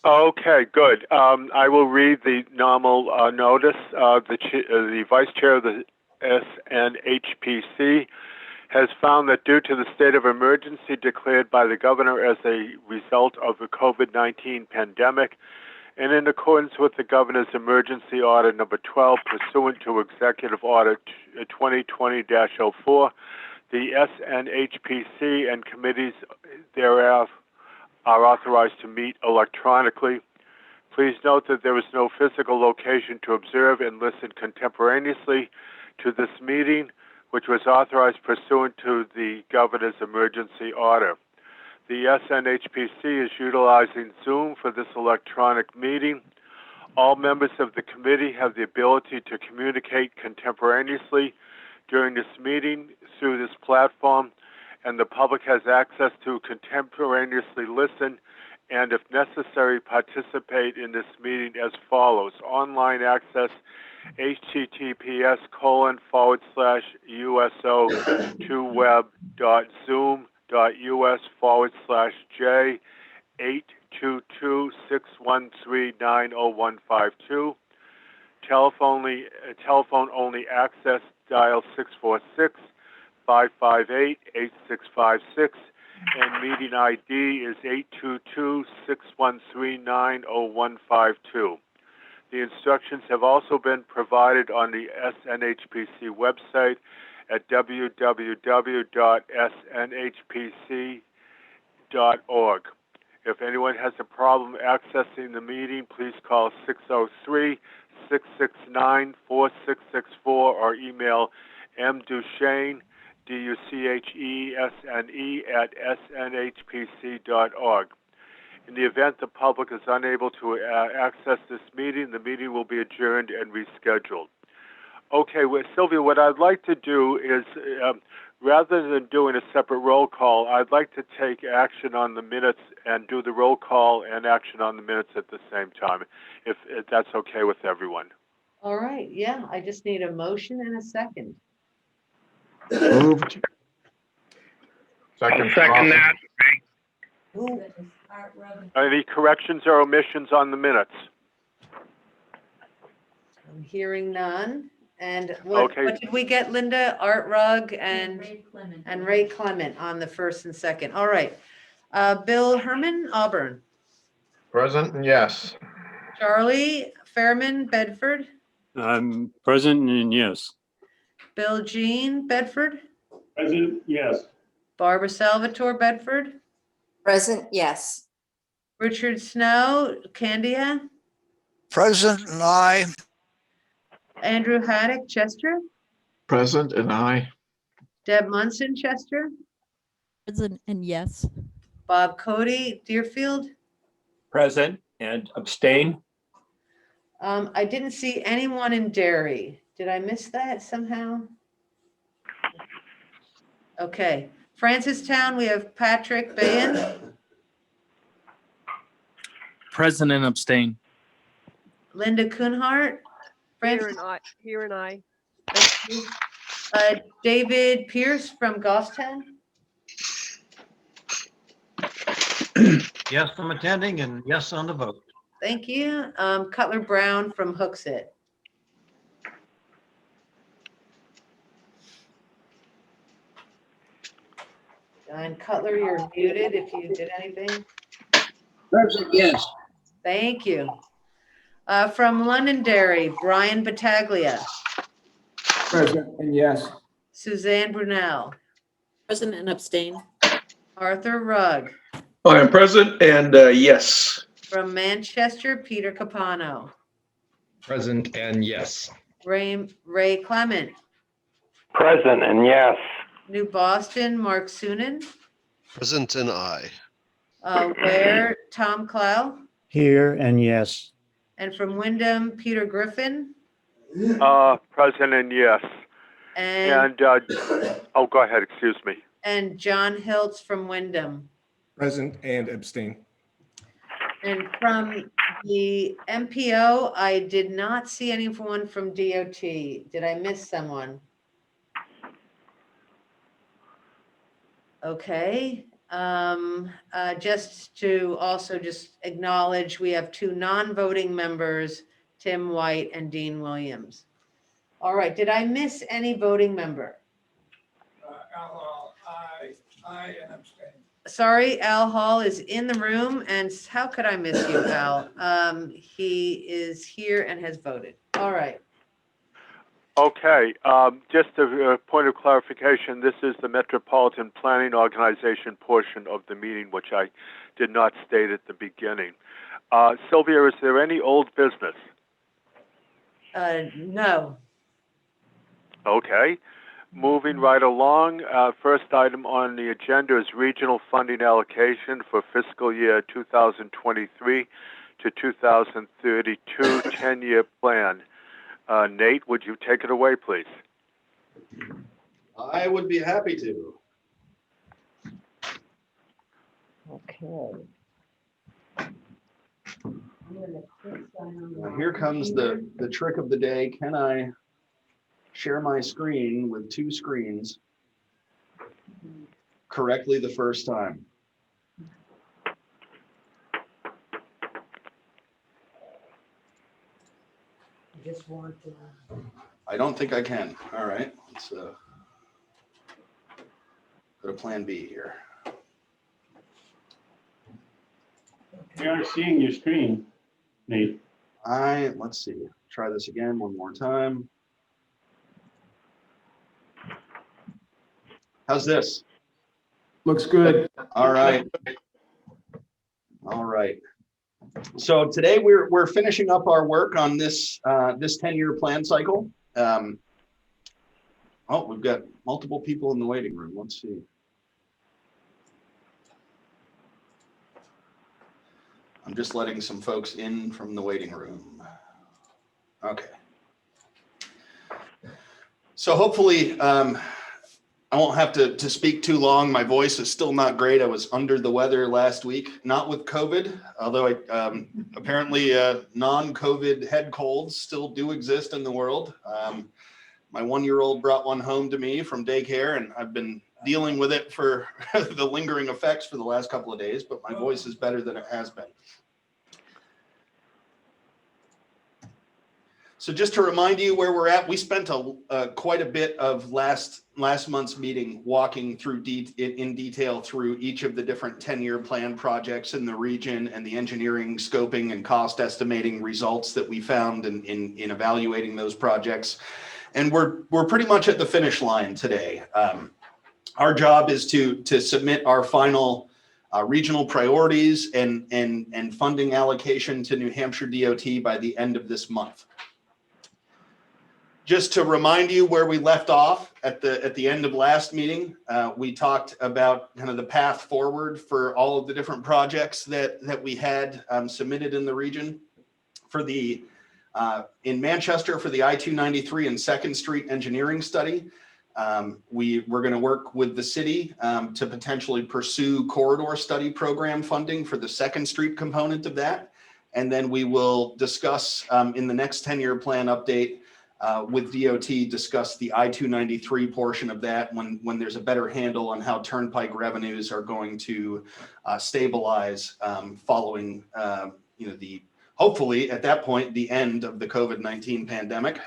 Okay, good. I will read the normal notice. The Vice Chair of the SNHPC has found that due to the state of emergency declared by the Governor as a result of the COVID-19 pandemic, and in accordance with the Governor's Emergency Order Number 12, pursuant to Executive Order 2020-04, the SNHPC and committees thereof are authorized to meet electronically. Please note that there is no physical location to observe and listen contemporaneously to this meeting, which was authorized pursuant to the Governor's Emergency Order. The SNHPC is utilizing Zoom for this electronic meeting. All members of the committee have the ability to communicate contemporaneously during this meeting through this platform, and the public has access to contemporaneously listen and, if necessary, participate in this meeting as follows. Online access, https://uso2web.zoom.us/J822-613-90152. Telephone only access, dial 646-558-8656, and meeting ID is 822-613-90152. The instructions have also been provided on the SNHPC website at www.snhpc.org. If anyone has a problem accessing the meeting, please call 603-669-4664 or email mduchesne, DUCHESNE, @snhpc.org. In the event the public is unable to access this meeting, the meeting will be adjourned and rescheduled. Okay, well, Sylvia, what I'd like to do is, rather than doing a separate roll call, I'd like to take action on the minutes and do the roll call and action on the minutes at the same time, if that's okay with everyone. All right, yeah, I just need a motion and a second. Moved. Second Second that. Who, Any corrections or omissions on the minutes? I'm hearing none. And what Okay. did we get, Linda? Art Rug and Ray Clement. Ray Clement on the first and second. All right. Bill Herman, Auburn. Present, and yes. Charlie Fairman, Bedford. I'm present and yes. Bill Jean, Bedford. Present, yes. Barbara Salvatore, Bedford. Present, yes. Richard Snow, Candia. Present and I. Andrew Haddock, Chester. Present, and I. Deb Munson, Chester. Present and yes. Bob Cody, Deerfield. Present and abstain. I didn't see anyone in Derry. Did I miss that somehow? Okay. Francistown, we have Patrick Bayan. Present and abstain. Linda Kuhnhart. Here and I. David Pierce from Goffstown. Yes, I'm attending, and yes on the vote. Thank you. Cutler Brown from Hooksett. John Cutler, you're muted if you did anything. Present, yes. Thank you. From Londonderry, Brian Battaglia. Present and yes. Suzanne Brunel. Present and abstain. Arthur Rugg. I am present and yes. From Manchester, Peter Capano. Present and yes. Ray Clement. Present and yes. New Boston, Mark Sunan. Present and I. Ware, Tom Clow. Here and yes. And from Wyndham, Peter Griffin. Present and yes. And go ahead, excuse me. And John Hiltz from Wyndham. Present and abstain. And from the MPO, I did not see anyone from DOT. Did I miss someone? Okay. Just to also just acknowledge, we have 2 non-voting members, Tim White and Dean Williams. All right, did I miss any voting member? I abstain. Sorry, Al Hall is in the room, and how could I miss you, Al? He is here and has voted. All right. Okay, just a point of clarification, this is the Metropolitan Planning Organization portion of the meeting, which I did not state at the beginning. Sylvia, is there any old business? No. Okay, moving right along, first item on the agenda is regional funding allocation for fiscal year 2023 to 2032 10-year plan. Nate, would you take it away, please? I would be happy to. Okay. Now, here comes the trick of the day. Can I share my screen with 2 screens correctly the first time? Just want to. I don't think I can. All right, let's go to plan B here. We aren't seeing your screen, Nate. Let's see, try this again one more time. How's this? Looks good. All right. All right. So today we're finishing up our work on this 10-year plan cycle. Oh, we've got multiple people in the waiting room. Let's see. I'm just letting some folks in from the waiting room. Okay. So hopefully I won't have to speak too long. My voice is still not great. I was under the weather last week, not with COVID, although apparently non-COVID head colds still do exist in the world. My 1-year-old brought one home to me from daycare, and I've been dealing with it for the lingering effects for the last couple of days, but my voice is better than it has been. So just to remind you where we're at, we spent quite a bit of last month's meeting walking through in detail through each of the different 10-year plan projects in the region and the engineering, scoping, and cost estimating results that we found in evaluating those projects. And we're pretty much at the finish line today. Our job is to submit our final regional priorities and funding allocation to New Hampshire DOT by the end of this month. Just to remind you where we left off at the end of last meeting, we talked about kind of the path forward for all of the different projects that we had submitted in the region. For the in Manchester, for the I-293 and 2nd Street engineering study, we're going to work with the city to potentially pursue corridor study program funding for the 2nd Street component of that. And then we will discuss in the next 10-year plan update with DOT, discuss the I-293 portion of that when there's a better handle on how turnpike revenues are going to stabilize following hopefully at that point the end of the COVID-19 pandemic.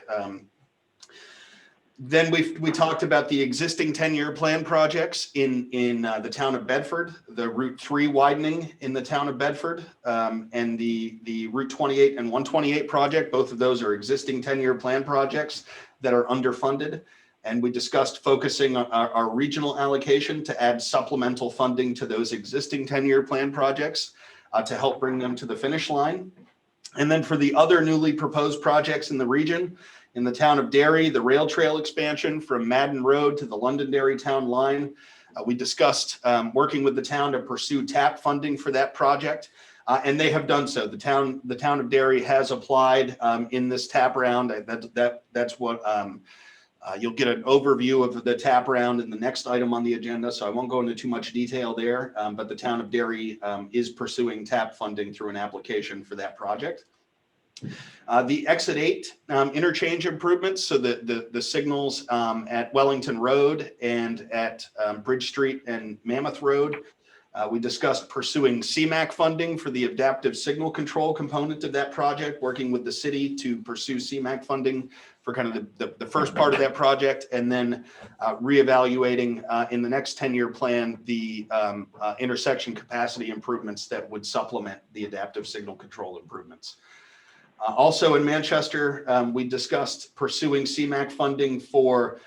Then we talked about the existing 10-year plan projects in the town of Bedford, the Route 3 widening in the town of Bedford, and the Route 28 and 128 project. Both of those are existing 10-year plan projects that are underfunded. And we discussed focusing on our regional allocation to add supplemental funding to those existing 10-year plan projects to help bring them to the finish line. And then for the other newly proposed projects in the region, in the town of Derry, the rail trail expansion from Madden Road to the Londonderry town line. We discussed working with the town to pursue TAP funding for that project, and they have done so. The town of Derry has applied in this TAP round. That's what you'll get an overview of the TAP round in the next item on the agenda, so I won't go into too much detail there, but the town of Derry is pursuing TAP funding through an application for that project. The exit 8 interchange improvements, so the signals at Wellington Road and at Bridge Street and Mammoth Road We discussed pursuing CMAQ funding for the adaptive signal control component of that project, working with the city to pursue CMAQ funding for kind of the first part of that project, and then reevaluating in the next 10-year plan the intersection capacity improvements that would supplement the adaptive signal control improvements. Also in Manchester, we discussed pursuing CMAQ funding for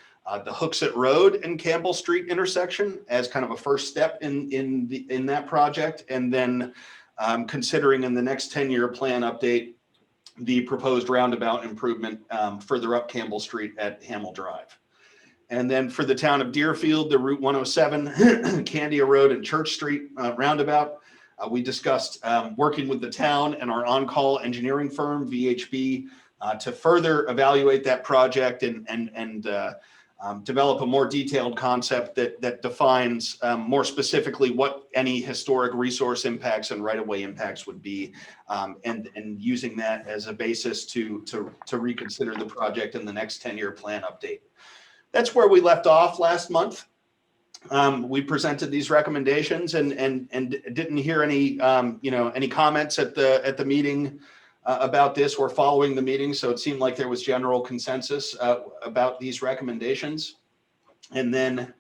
the Hooksett Road and Campbell Street intersection as kind of a first step in that project, and then considering in the next 10-year plan update the proposed roundabout improvement further up Campbell Street at Hamel Drive. And then for the town of Deerfield, the Route 107, Candia Road and Church Street roundabout, we discussed working with the town and our on-call engineering firm, VHB, to further evaluate that project and develop a more detailed concept that defines more specifically what any historic resource impacts and right-of-way impacts would be, and using that as a basis to reconsider the project in the next 10-year plan update. That's where we left off last month. We presented these recommendations and didn't hear any any comments at the meeting about this or following the meeting, so it seemed like there was general consensus about these recommendations. And then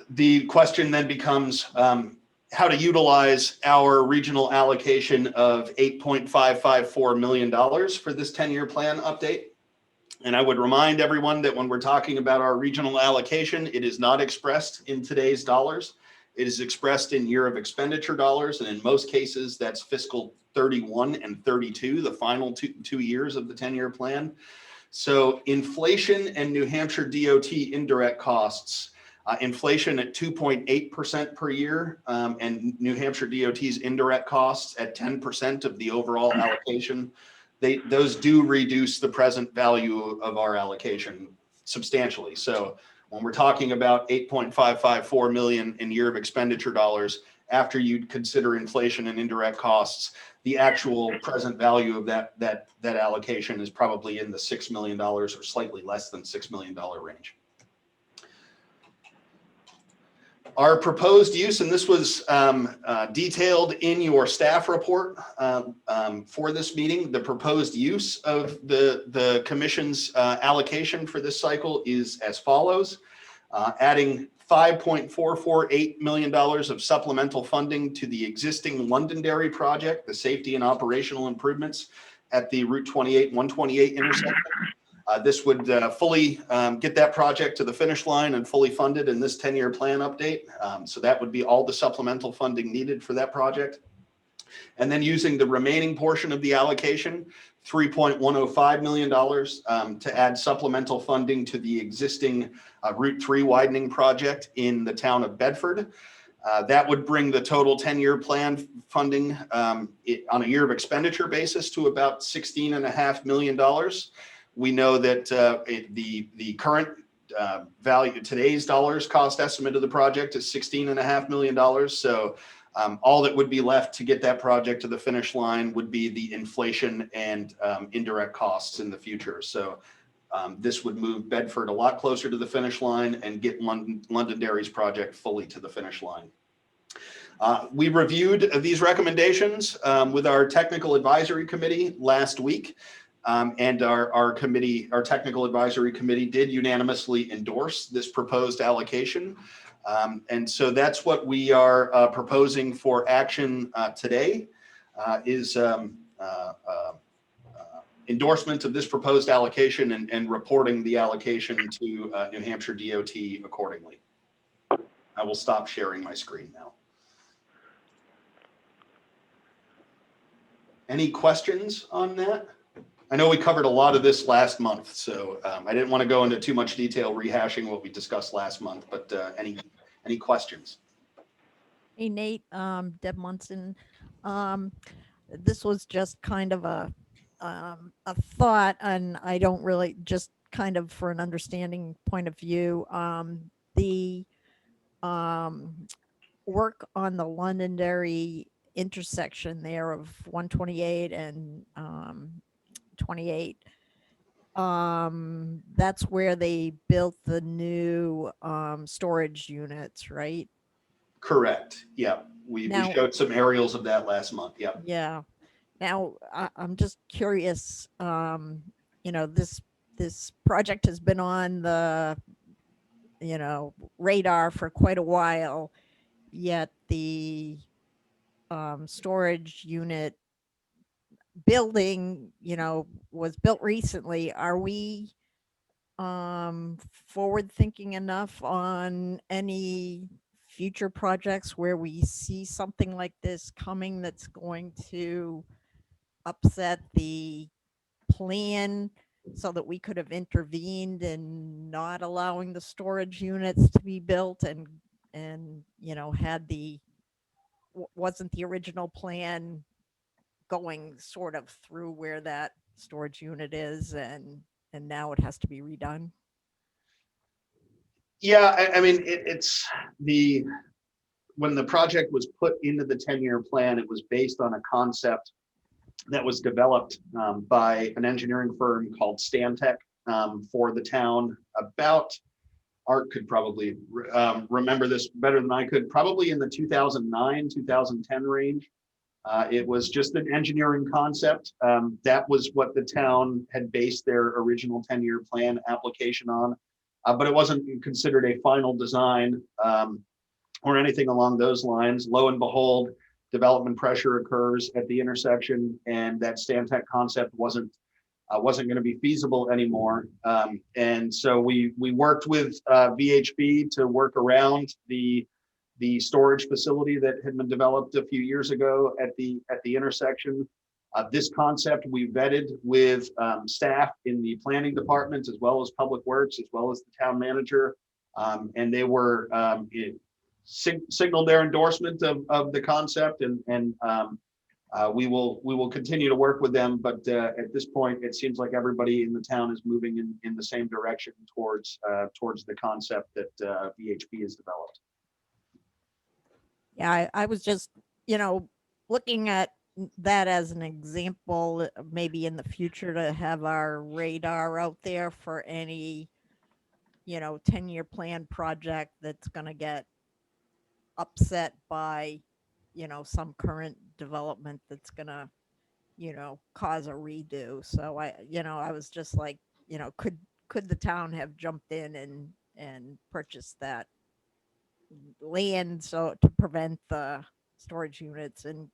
the question then becomes how to utilize our regional allocation of $8.554 million for this 10-year plan update. And I would remind everyone that when we're talking about our regional allocation, it is not expressed in today's dollars. It is expressed in year of expenditure dollars, and in most cases, that's fiscal 31 and 32, the final two years of the 10-year plan. So inflation and New Hampshire DOT indirect costs, inflation at 2.8% per year, and New Hampshire DOT's indirect costs at 10% of the overall allocation. Those do reduce the present value of our allocation substantially. So when we're talking about $8.554 million in year of expenditure dollars, after you'd consider inflation and indirect costs, the actual present value of that allocation is probably in the $6 million or slightly less than $6 million range. Our proposed use, and this was detailed in your staff report for this meeting, the proposed use of the commission's allocation for this cycle is as follows. Adding $5.448 million of supplemental funding to the existing Londonderry project, the safety and operational improvements at the Route 28 128 intersection. This would fully get that project to the finish line and fully funded in this 10-year plan update. So that would be all the supplemental funding needed for that project. And then using the remaining portion of the allocation, $3.105 million to add supplemental funding to the existing Route 3 widening project in the town of Bedford. That would bring the total 10-year plan funding on a year of expenditure basis to about $16.5 million. We know that the current value, today's dollars cost estimate of the project is $16.5 million. So all that would be left to get that project to the finish line would be the inflation and indirect costs in the future. So this would move Bedford a lot closer to the finish line and get Londonderry's project fully to the finish line. We reviewed these recommendations with our technical advisory committee last week. And our technical advisory committee did unanimously endorse this proposed allocation. And so that's what we are proposing for action today, is endorsement of this proposed allocation and reporting the allocation to New Hampshire DOT accordingly. I will stop sharing my screen now. Any questions on that? I know we covered a lot of this last month, so I didn't want to go into too much detail rehashing what we discussed last month, but any questions? Hey, Nate, Deb Munson. This was just kind of a thought, and I don't really, just kind of for an understanding point of view, the work on the Londonderry intersection there of 128 and 28. That's where they built the new storage units, right? Correct. Yeah. We Now- showed some aerials of that last month. Yeah. Yeah. Now, I'm just curious, this project has been on the, radar for quite a while, yet the storage unit building, was built recently. Are we forward thinking enough on any future projects where we see something like this coming that's going to upset the plan so that we could have intervened in not allowing the storage units to be built and had wasn't the original plan going sort of through where that storage unit is and now it has to be redone? Yeah. I mean, it's when the project was put into the 10-year plan, it was based on a concept that was developed by an engineering firm called Stantec for the town. About, Art could probably remember this better than I could, probably in the 2009, 2010 range. It was just an engineering concept. That was what the town had based their original 10-year plan application on, but it wasn't considered a final design or anything along those lines. Lo and behold, development pressure occurs at the intersection, and that Stantec concept wasn't going to be feasible anymore. And so we worked with VHB to work around the storage facility that had been developed a few years ago at the intersection. This concept we vetted with staff in the planning department, as well as public works, as well as the town manager, and they were signaled their endorsement of the concept, and we will continue to work with them. But at this point, it seems like everybody in the town is moving in the same direction towards the concept that VHB has developed. Yeah, I was just, looking at that as an example, maybe in the future to have our radar out there for any, 10-year plan project that's going to get upset by, some current development that's going to, cause a redo. So I was just like, could the town have jumped in and purchased that land so to prevent the storage units and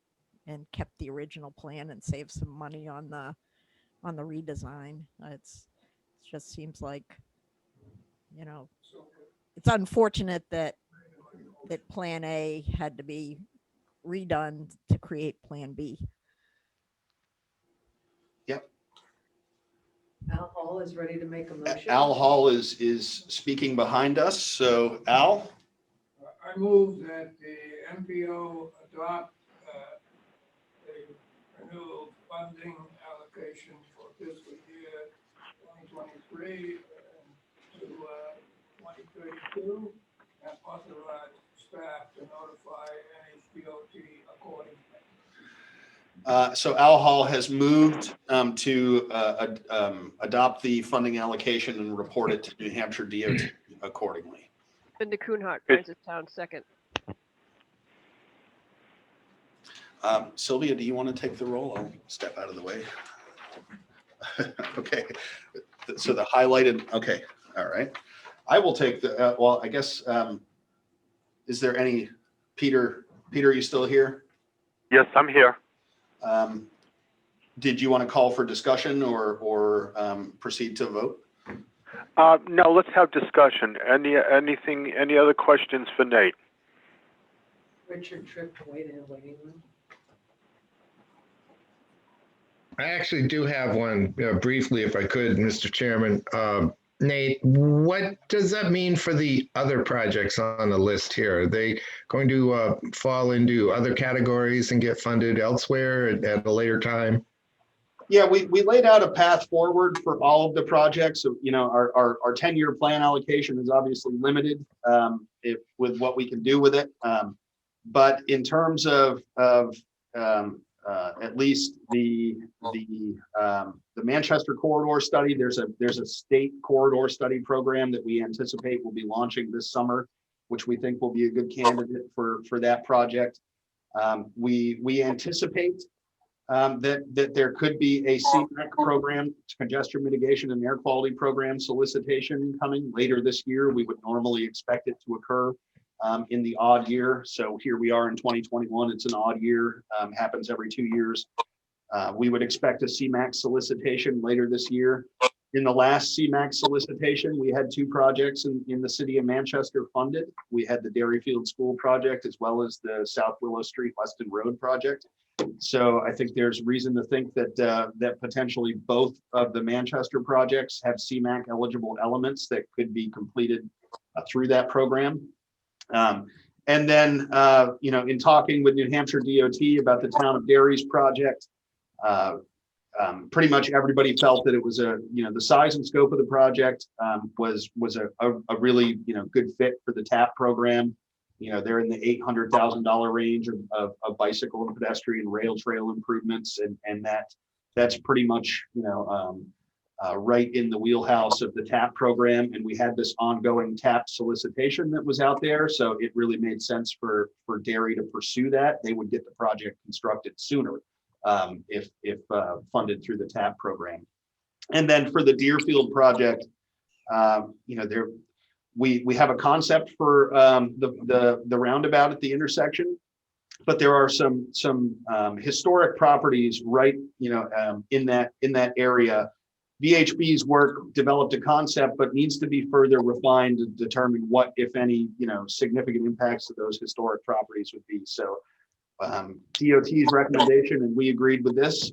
kept the original plan and save some money on the redesign? It just seems like, it's unfortunate that plan A had to be redone to create plan B. Yep. Al Hall is ready to make a motion. Al Hall is speaking behind us. So Al. I move that the MPO adopt a renewal funding allocation for fiscal year 2023 to 2032 and authorize staff to notify NHDOT accordingly. So Al Hall has moved to adopt the funding allocation and report it to New Hampshire DOT accordingly. Linda Kuhnhart, Town, second. Sylvia, do you want to take the roll? I'll step out of the way. Okay. So the highlighted, okay. All right. I will take the, well, I guess, is there any, Peter, are you still here? Yes, I'm here. Did you want to call for discussion or proceed to vote? No, let's have discussion. Any other questions for Nate? Richard tripped away to the waiting room. I actually do have one briefly, if I could, Mr. Chairman. Nate, what does that mean for the other projects on the list here? Are they going to fall into other categories and get funded elsewhere at a later time? Yeah, we laid out a path forward for all of the projects. So, our 10-year plan allocation is obviously limited with what we can do with it. But in terms of at least the Manchester corridor study, there's a state corridor study program that we anticipate will be launching this summer. which we think will be a good candidate for that project. We anticipate that there could be a CMAQ program, congestion mitigation and air quality program solicitation coming later this year. We would normally expect it to occur in the odd year. So here we are in 2021, it's an odd year, happens every 2 years. We would expect a CMAQ solicitation later this year. In the last CMAQ solicitation, we had 2 projects in the city of Manchester funded. We had the Dairyfield School project as well as the South Willow Street Weston Road project. So I think there's reason to think that that potentially both of the Manchester projects have CMAQ eligible elements that could be completed through that program. And then, you know, in talking with New Hampshire DOT about the Town of Derry's project, pretty much everybody felt that it was you know, the size and scope of the project was a really, you know, good fit for the TAP program. You know, they're in the $800,000 range of bicycle and pedestrian rail trail improvements, and that's pretty much, you know, right in the wheelhouse of the TAP program. And we had this ongoing TAP solicitation that was out there, so it really made sense for Derry to pursue that. They would get the project constructed sooner if funded through the TAP program. And then for the Deerfield project, you know, we have a concept for the roundabout at the intersection, but there are some historic properties right, you know, in that area. VHB's work developed a concept, but needs to be further refined to determine what, if any, you know, significant impacts to those historic properties would be. So DOT's recommendation, and we agreed with this,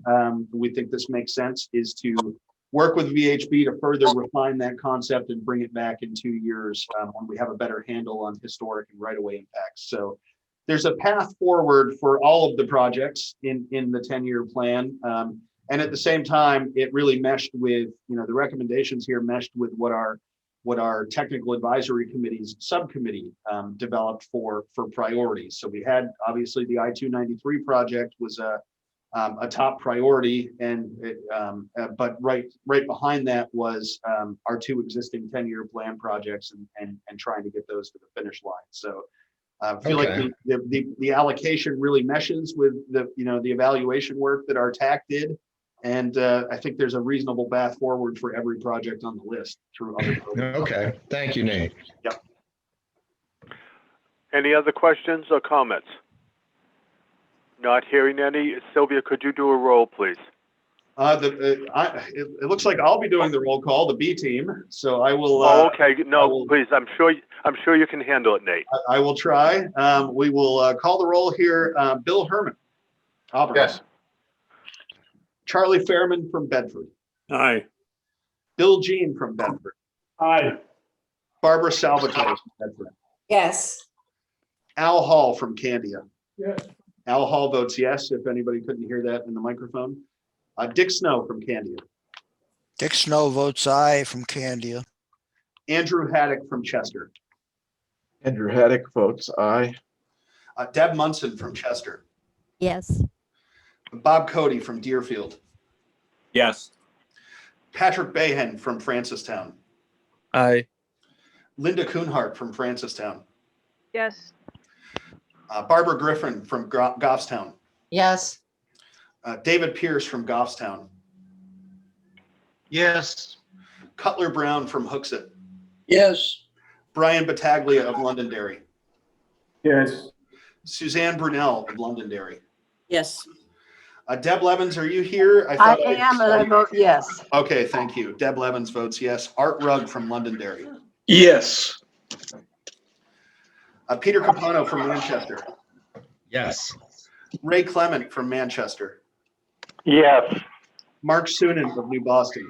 we think this makes sense, is to work with VHB to further refine that concept and bring it back in 2 years when we have a better handle on historic and right-of-way impacts. So there's a path forward for all of the projects in the 10-year plan. And at the same time, it really meshed with, you know, the recommendations here meshed with what our technical advisory committee's subcommittee developed for priorities. So we had, obviously, the I-293 project was a top priority, and but right behind that was our 2 existing 10-year plan projects and trying to get those to the finish line. So I feel like the allocation really meshes with the, you know, the evaluation work that our TAC did. And I think there's a reasonable path forward for every project on the list through other programs. Okay, thank you, Nate. Yep. Any other questions or comments? Not hearing any. Sylvia, could you do a roll, please? It looks like I'll be doing the roll call, the B team. So I will. Oh, okay. No, please. I'm sure you can handle it, Nate. I will try. We will call the roll here. Bill Herman. Auburn. Yes. Charlie Fairman from Bedford. Aye. Bill Jean from Bedford. Aye. Barbara Salvatore from Bedford. Yes. Al Hall from Candia. Yes. Al Hall votes yes, if anybody couldn't hear that in the microphone. Dick Snow from Candia. Dick Snow votes aye from Candia. Andrew Haddock from Chester. Andrew Haddock votes aye. Deb Munson from Chester. Yes. Bob Cody from Deerfield. Yes. Patrick Bahan from Francistown. Aye. Linda Kuhnhart from Francistown. Yes. Barbara Griffin from Goffstown. Yes. David Pierce from Goffstown. Yes. Cutler Brown from Hooksett. Yes. Brian Battaglia of Londonderry. Yes. Suzanne Brunel of Londonderry. Yes. Deb Levens, are you here? I am, and I vote yes. Okay, thank you. Deb Levens votes yes. Art Rugg from Londonderry. Yes. Peter Capano from Manchester. Yes. Ray Clement from Manchester. Yes. Mark Sunan of New Boston.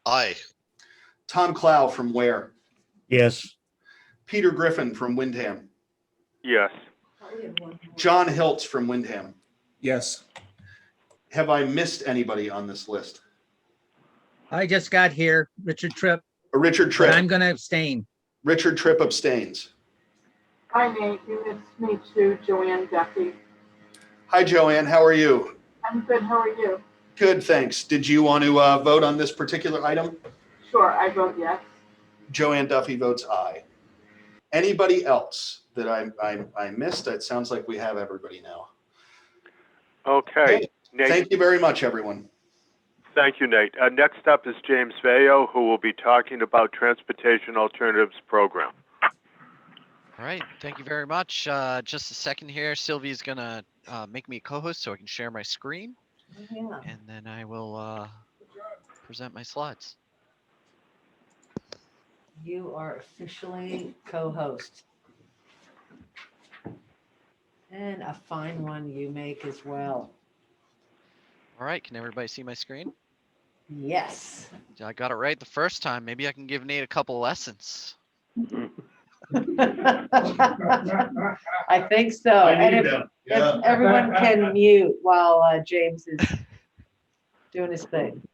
Aye. Tom Clow from Ware. Yes. Peter Griffin from Windham. Yes. John Hiltz from Windham. Yes. Have I missed anybody on this list? I just got here, Richard Tripp, Richard but Tripp. I'm going to abstain. Richard Tripp abstains. Hi, Nate. You missed me too, Joanne Duffy. Hi, Joanne. How are you? I'm good. How are you? Good, thanks. Did you want to vote on this particular item? Sure, I vote yes. Joanne Duffy votes aye. Anybody else that I missed? It sounds like we have everybody now. Okay, Nate. Thank you very much, everyone. Thank you, Nate. Next up is James Vayo, who will be talking about Transportation Alternatives Program. All right, thank you very much. Just a second here. Sylvia's gonna make me a co-host so I can share my screen, Yeah. and then I will present my slides. You are officially co-host. And a fine one you make as well. All right, can everybody see my screen? Yes. I got it right the first time. Maybe I can give Nate a couple lessons. I think so. And if everyone can mute while James is doing his thing.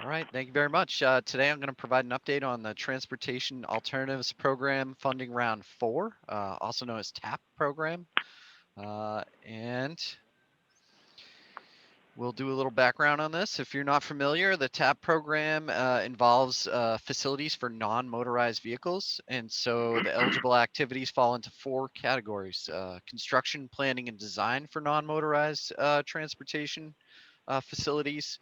All right, thank you very much. Today I'm going to provide an update on the Transportation Alternatives Program Funding Round 4, also known as TAP program. And we'll do a little background on this. If you're not familiar, the TAP program involves facilities for non-motorized vehicles. And so the eligible activities fall into 4 categories: construction, planning, and design for non-motorized transportation facilities,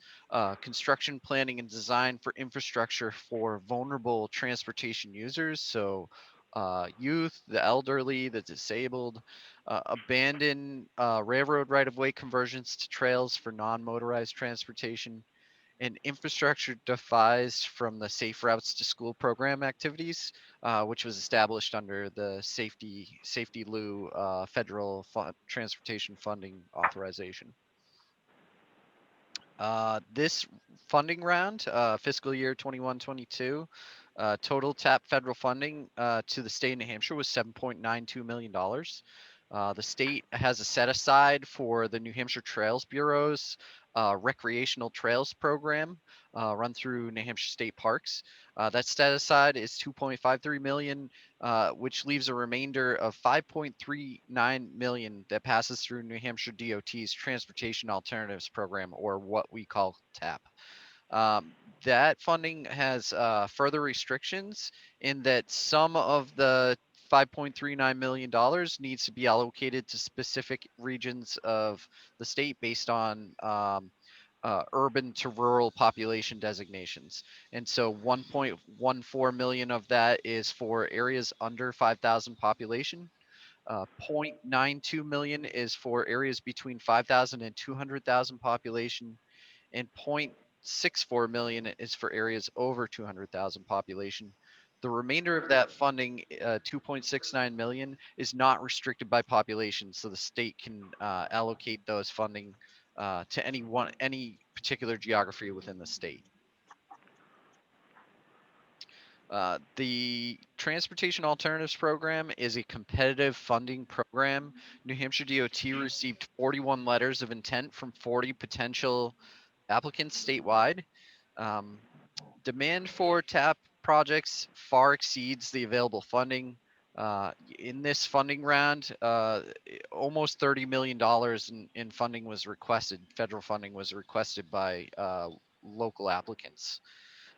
construction, planning, and design for infrastructure for vulnerable transportation users. So youth, the elderly, the disabled, abandoned railroad right-of-way conversions to trails for non-motorized transportation, and infrastructure devised from the Safe Routes to School program activities, which was established under the Safety Lieu Federal Transportation Funding Authorization. This funding round, fiscal year 21-22, total TAP federal funding to the state of New Hampshire was $7.92 million. The state has a set aside for the New Hampshire Trails Bureau's recreational trails program run through New Hampshire State Parks. That set aside is $2.53 million, which leaves a remainder of $5.39 million that passes through New Hampshire DOT's Transportation Alternatives Program, or what we call TAP. That funding has further restrictions in that some of the $5.39 million needs to be allocated to specific regions of the state based on urban to rural population designations. And so 1.14 million of that is for areas under 5,000 population. 0.92 million is for areas between 5,000 and 200,000 population, and 0.64 million is for areas over 200,000 population. The remainder of that funding, 2.69 million, is not restricted by population, so the state can allocate those funding to any particular geography within the state. The Transportation Alternatives Program is a competitive funding program. New Hampshire DOT received 41 letters of intent from 40 potential applicants statewide. Demand for TAP projects far exceeds the available funding. In this funding round, almost $30 million in funding was requested, federal funding was requested by local applicants.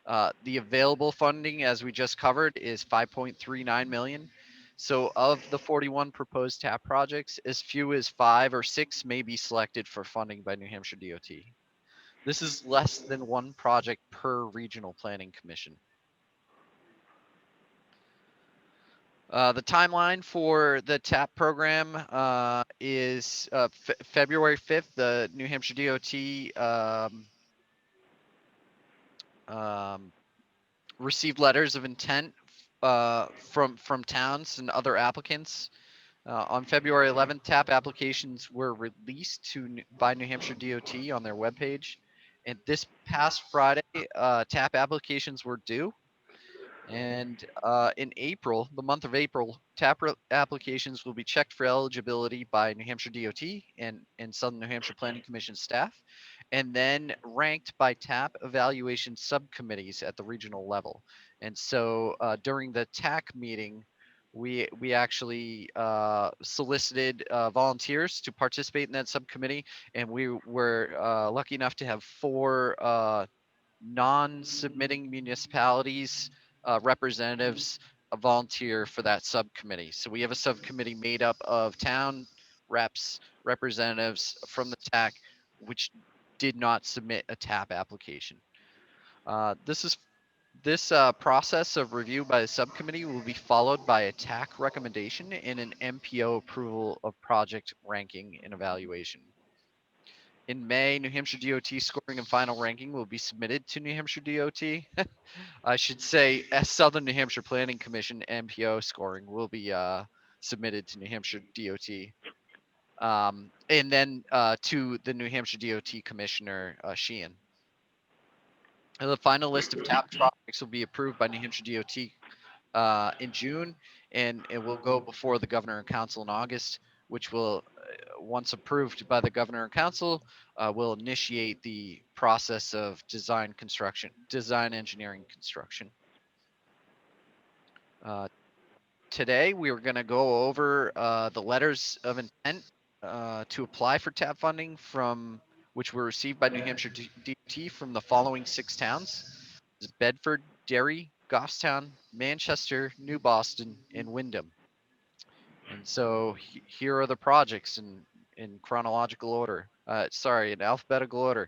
The available funding, as we just covered, is $5.39 million. So of the 41 proposed TAP projects, as few as 5 or 6 may be selected for funding by New Hampshire DOT. This is less than 1 project per regional planning commission. The timeline for the TAP program is February 5th. The New Hampshire DOT received letters of intent from towns and other applicants. On February 11th, TAP applications were released by New Hampshire DOT on their webpage. And this past Friday, TAP applications were due. And in April, the month of April, TAP applications will be checked for eligibility by New Hampshire DOT and Southern New Hampshire Planning Commission staff, and then ranked by TAP evaluation subcommittees at the regional level. And so during the TAC meeting, we actually solicited volunteers to participate in that subcommittee, and we were lucky enough to have 4 non-submitting municipalities representatives a volunteer for that subcommittee. So we have a subcommittee made up of town reps, representatives from the TAC, which did not submit a TAP application. This process of review by the subcommittee will be followed by a TAC recommendation and an MPO approval of project ranking and evaluation. In May, New Hampshire DOT scoring and final ranking will be submitted to New Hampshire DOT. I should say Southern New Hampshire Planning Commission MPO scoring will be submitted to New Hampshire DOT. And then to the New Hampshire DOT Commissioner, Sheehan. And the final list of TAP projects will be approved by New Hampshire DOT in June, and it will go before the Governor and Council in August, which will, once approved by the Governor and Council, will initiate the process of design engineering construction. Today, we are going to go over the letters of intent to apply for TAP funding which were received by New Hampshire DOT from the following 6 towns: Bedford, Derry, Goffstown, Manchester, New Boston, and Wyndham. And so here are the projects in chronological order. In alphabetical order.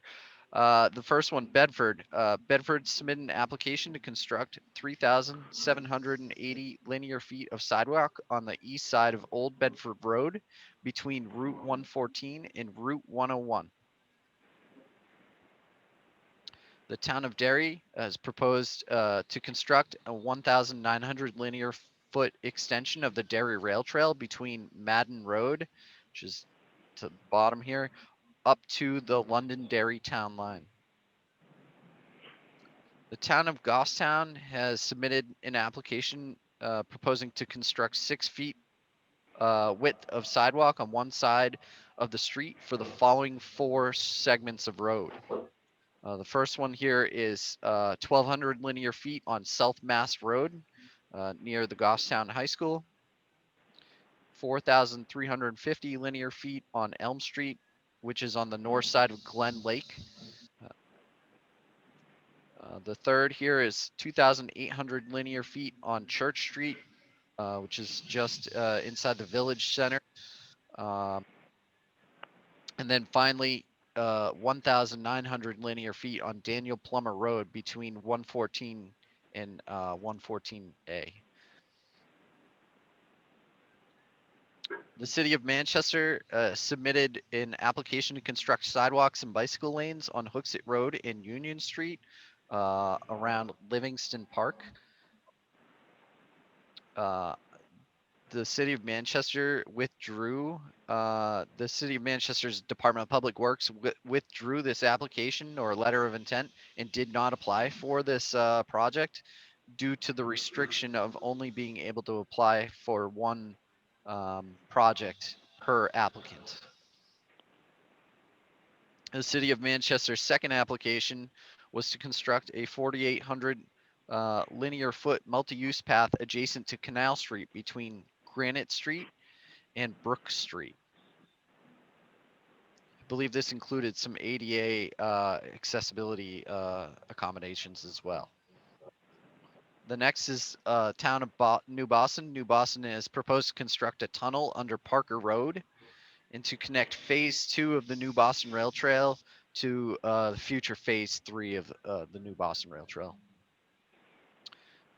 The first one, Bedford. Bedford submitted an application to construct 3,780 linear feet of sidewalk on the east side of Old Bedford Road between Route 114 and Route 101. The town of Derry has proposed to construct a 1,900 linear foot extension of the Derry Rail Trail between Madden Road, which is to the bottom here, up to the London-Derry town line. The town of Goffstown has submitted an application proposing to construct 6 feet width of sidewalk on one side of the street for the following 4 segments of road. The first one here is 1,200 linear feet on South Mass Road near the Goffstown High School. 4,350 linear feet on Elm Street, which is on the north side of Glen Lake. The third here is 2,800 linear feet on Church Street, which is just inside the village center. And then finally, 1,900 linear feet on Daniel Plummer Road between 114 and 114A. The city of Manchester submitted an application to construct sidewalks and bicycle lanes on Hooksett Road and Union Street around Livingston Park. The city of Manchester withdrew, the city of Manchester's Department of Public Works withdrew this application or letter of intent and did not apply for this project due to the restriction of only being able to apply for one project per applicant. The city of Manchester's second application was to construct a 4,800 linear foot multi-use path adjacent to Canal Street between Granite Street and Brook Street. I believe this included some ADA accessibility accommodations as well. The next is town of New Boston. New Boston has proposed to construct a tunnel under Parker Road and to connect phase 2 of the New Boston Rail Trail to the future phase 3 of the New Boston Rail Trail.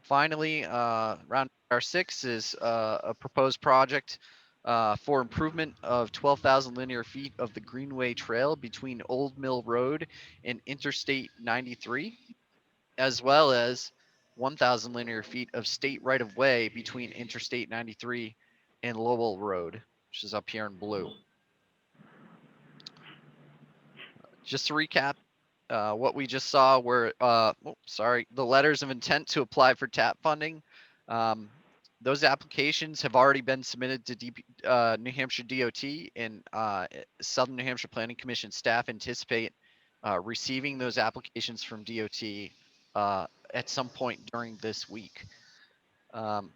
Finally, round R6 is a proposed project for improvement of 12,000 linear feet of the Greenway Trail between Old Mill Road and Interstate 93, as well as 1,000 linear feet of state right-of-way between Interstate 93 and Lowell Road, which is up here in blue. Just to recap, what we just saw were, the letters of intent to apply for TAP funding. Those applications have already been submitted to New Hampshire DOT, and Southern New Hampshire Planning Commission staff anticipate receiving those applications from DOT at some point during this week. And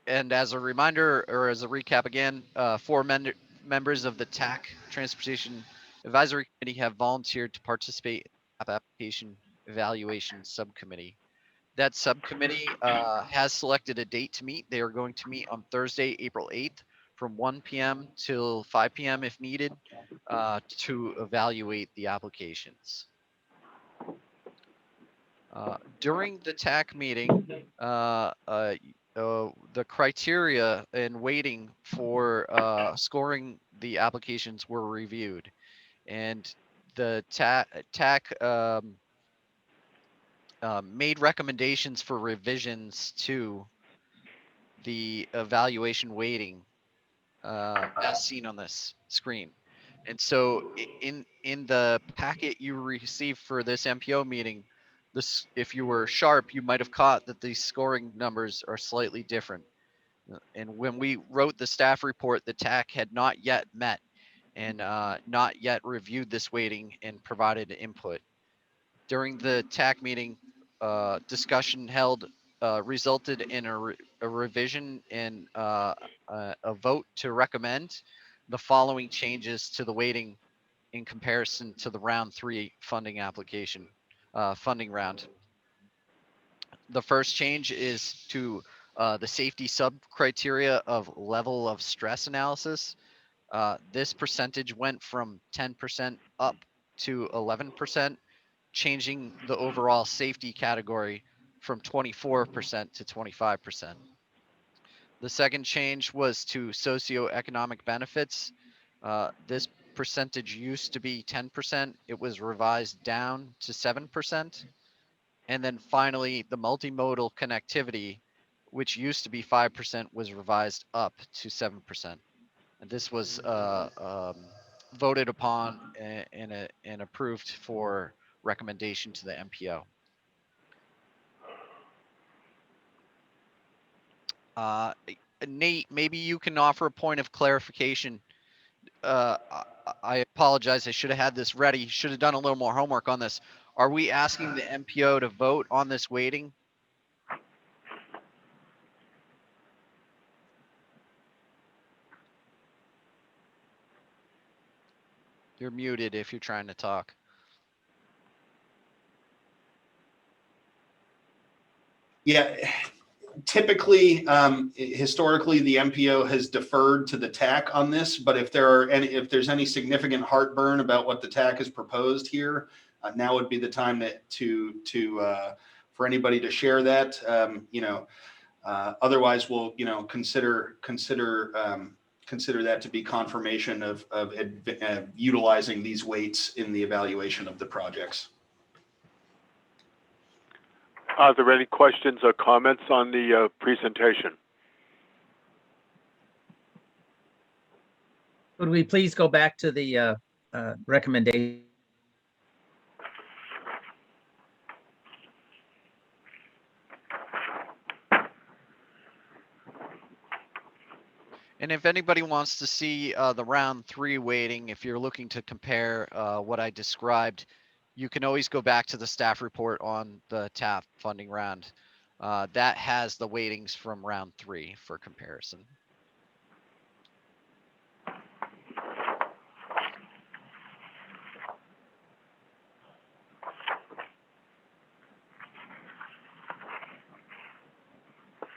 as a reminder, or as a recap again, 4 members of the TAC Transportation Advisory Committee have volunteered to participate in the application evaluation subcommittee. That subcommittee has selected a date to meet. They are going to meet on Thursday, April 8th from 1 p.m. till 5 p.m. if needed to evaluate the applications. During the TAC meeting, the criteria and weighting for scoring the applications were reviewed, and the TAC made recommendations for revisions to the evaluation weighting as seen on this screen. And so in the packet you received for this MPO meeting, this, if you were sharp, you might have caught that these scoring numbers are slightly different. And when we wrote the staff report, the TAC had not yet met and not yet reviewed this weighting and provided input. During the TAC meeting, discussion held resulted in a revision and a vote to recommend the following changes to the weighting in comparison to the round 3 funding application funding round. The first change is to the safety sub criteria of level of stress analysis. This percentage went from 10% up to 11%, changing the overall safety category from 24% to 25%. The second change was to socioeconomic benefits. This percentage used to be 10%. It was revised down to 7%. And then finally, the multimodal connectivity, which used to be 5%, was revised up to 7%. And this was voted upon and approved for recommendation to the MPO. Nate, maybe you can offer a point of clarification. I apologize. I should have had this ready. Should have done a little more homework on this. Are we asking the MPO to vote on this weighting? You're muted if you're trying to talk. Yeah, typically, historically, the MPO has deferred to the TAC on this, but if there's any significant heartburn about what the TAC has proposed here, now would be the time for anybody to share that. Otherwise, we'll consider that to be confirmation of utilizing these weights in the evaluation of the projects. Are there any questions or comments on the presentation? Would we please go back to the recommendation? And if anybody wants to see the round 3 weighting, if you're looking to compare what I described, you can always go back to the staff report on the TAP funding round. That has the weightings from round 3 for comparison.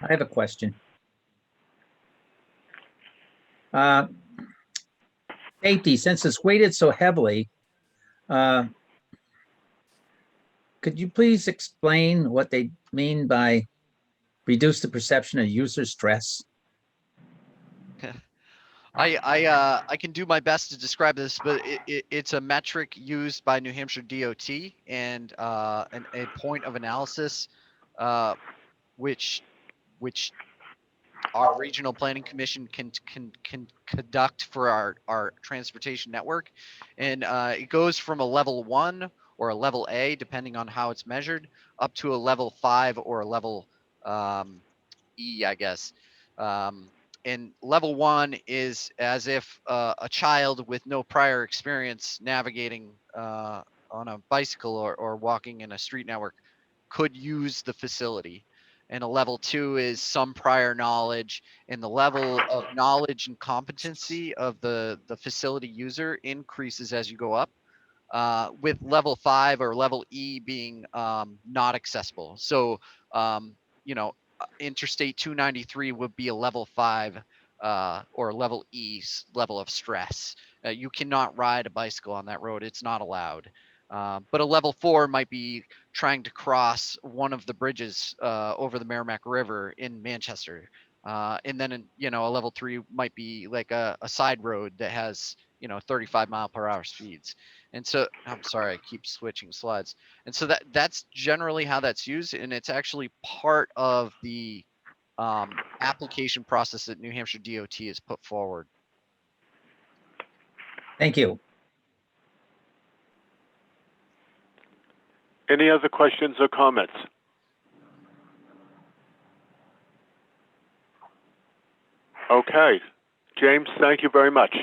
I have a question. Safety, since it's weighted so heavily, could you please explain what they mean by reduce the perception of user stress? I can do my best to describe this, but it's a metric used by New Hampshire DOT and a point of analysis, which our regional planning commission can conduct for our transportation network, and it goes from a level 1 or a level A, depending on how it's measured, up to a level 5 or a level E, I guess. And level 1 is as if a child with no prior experience navigating on a bicycle or walking in a street network could use the facility. And a level 2 is some prior knowledge, and the level of knowledge and competency of the facility user increases as you go up, with level 5 or level E being not accessible. So you know, Interstate 293 would be a level 5 or level E level of stress. You cannot ride a bicycle on that road. It's not allowed. But a level 4 might be trying to cross one of the bridges over the Merrimack River in Manchester. And then, you know, a level 3 might be like a side road that has, you know, 35-mile-per-hour speeds. And so, I'm sorry, I keep switching slides. And so that's generally how that's used. And it's actually part of the application process that New Hampshire DOT has put forward. Thank you. Any other questions or comments? Okay. James, thank you very much.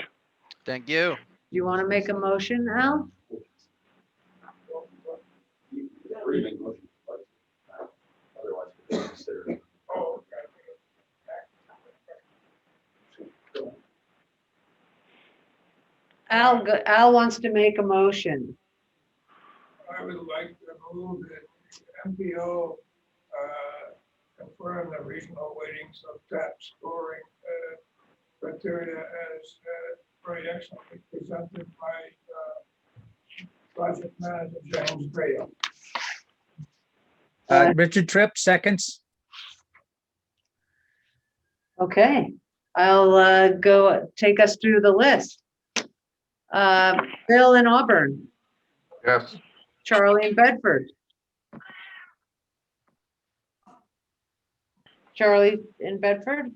Thank you. Do you want to make a motion, Al? Al wants to make a motion. I would like to move that MPO confirm the regional weightings of tap scoring criteria as very excellently presented by project manager James Graham. Richard Tripp, seconds. Okay, I'll go take us through the list. Bill in Auburn, Yes. Charlie in Bedford. Charlie in Bedford.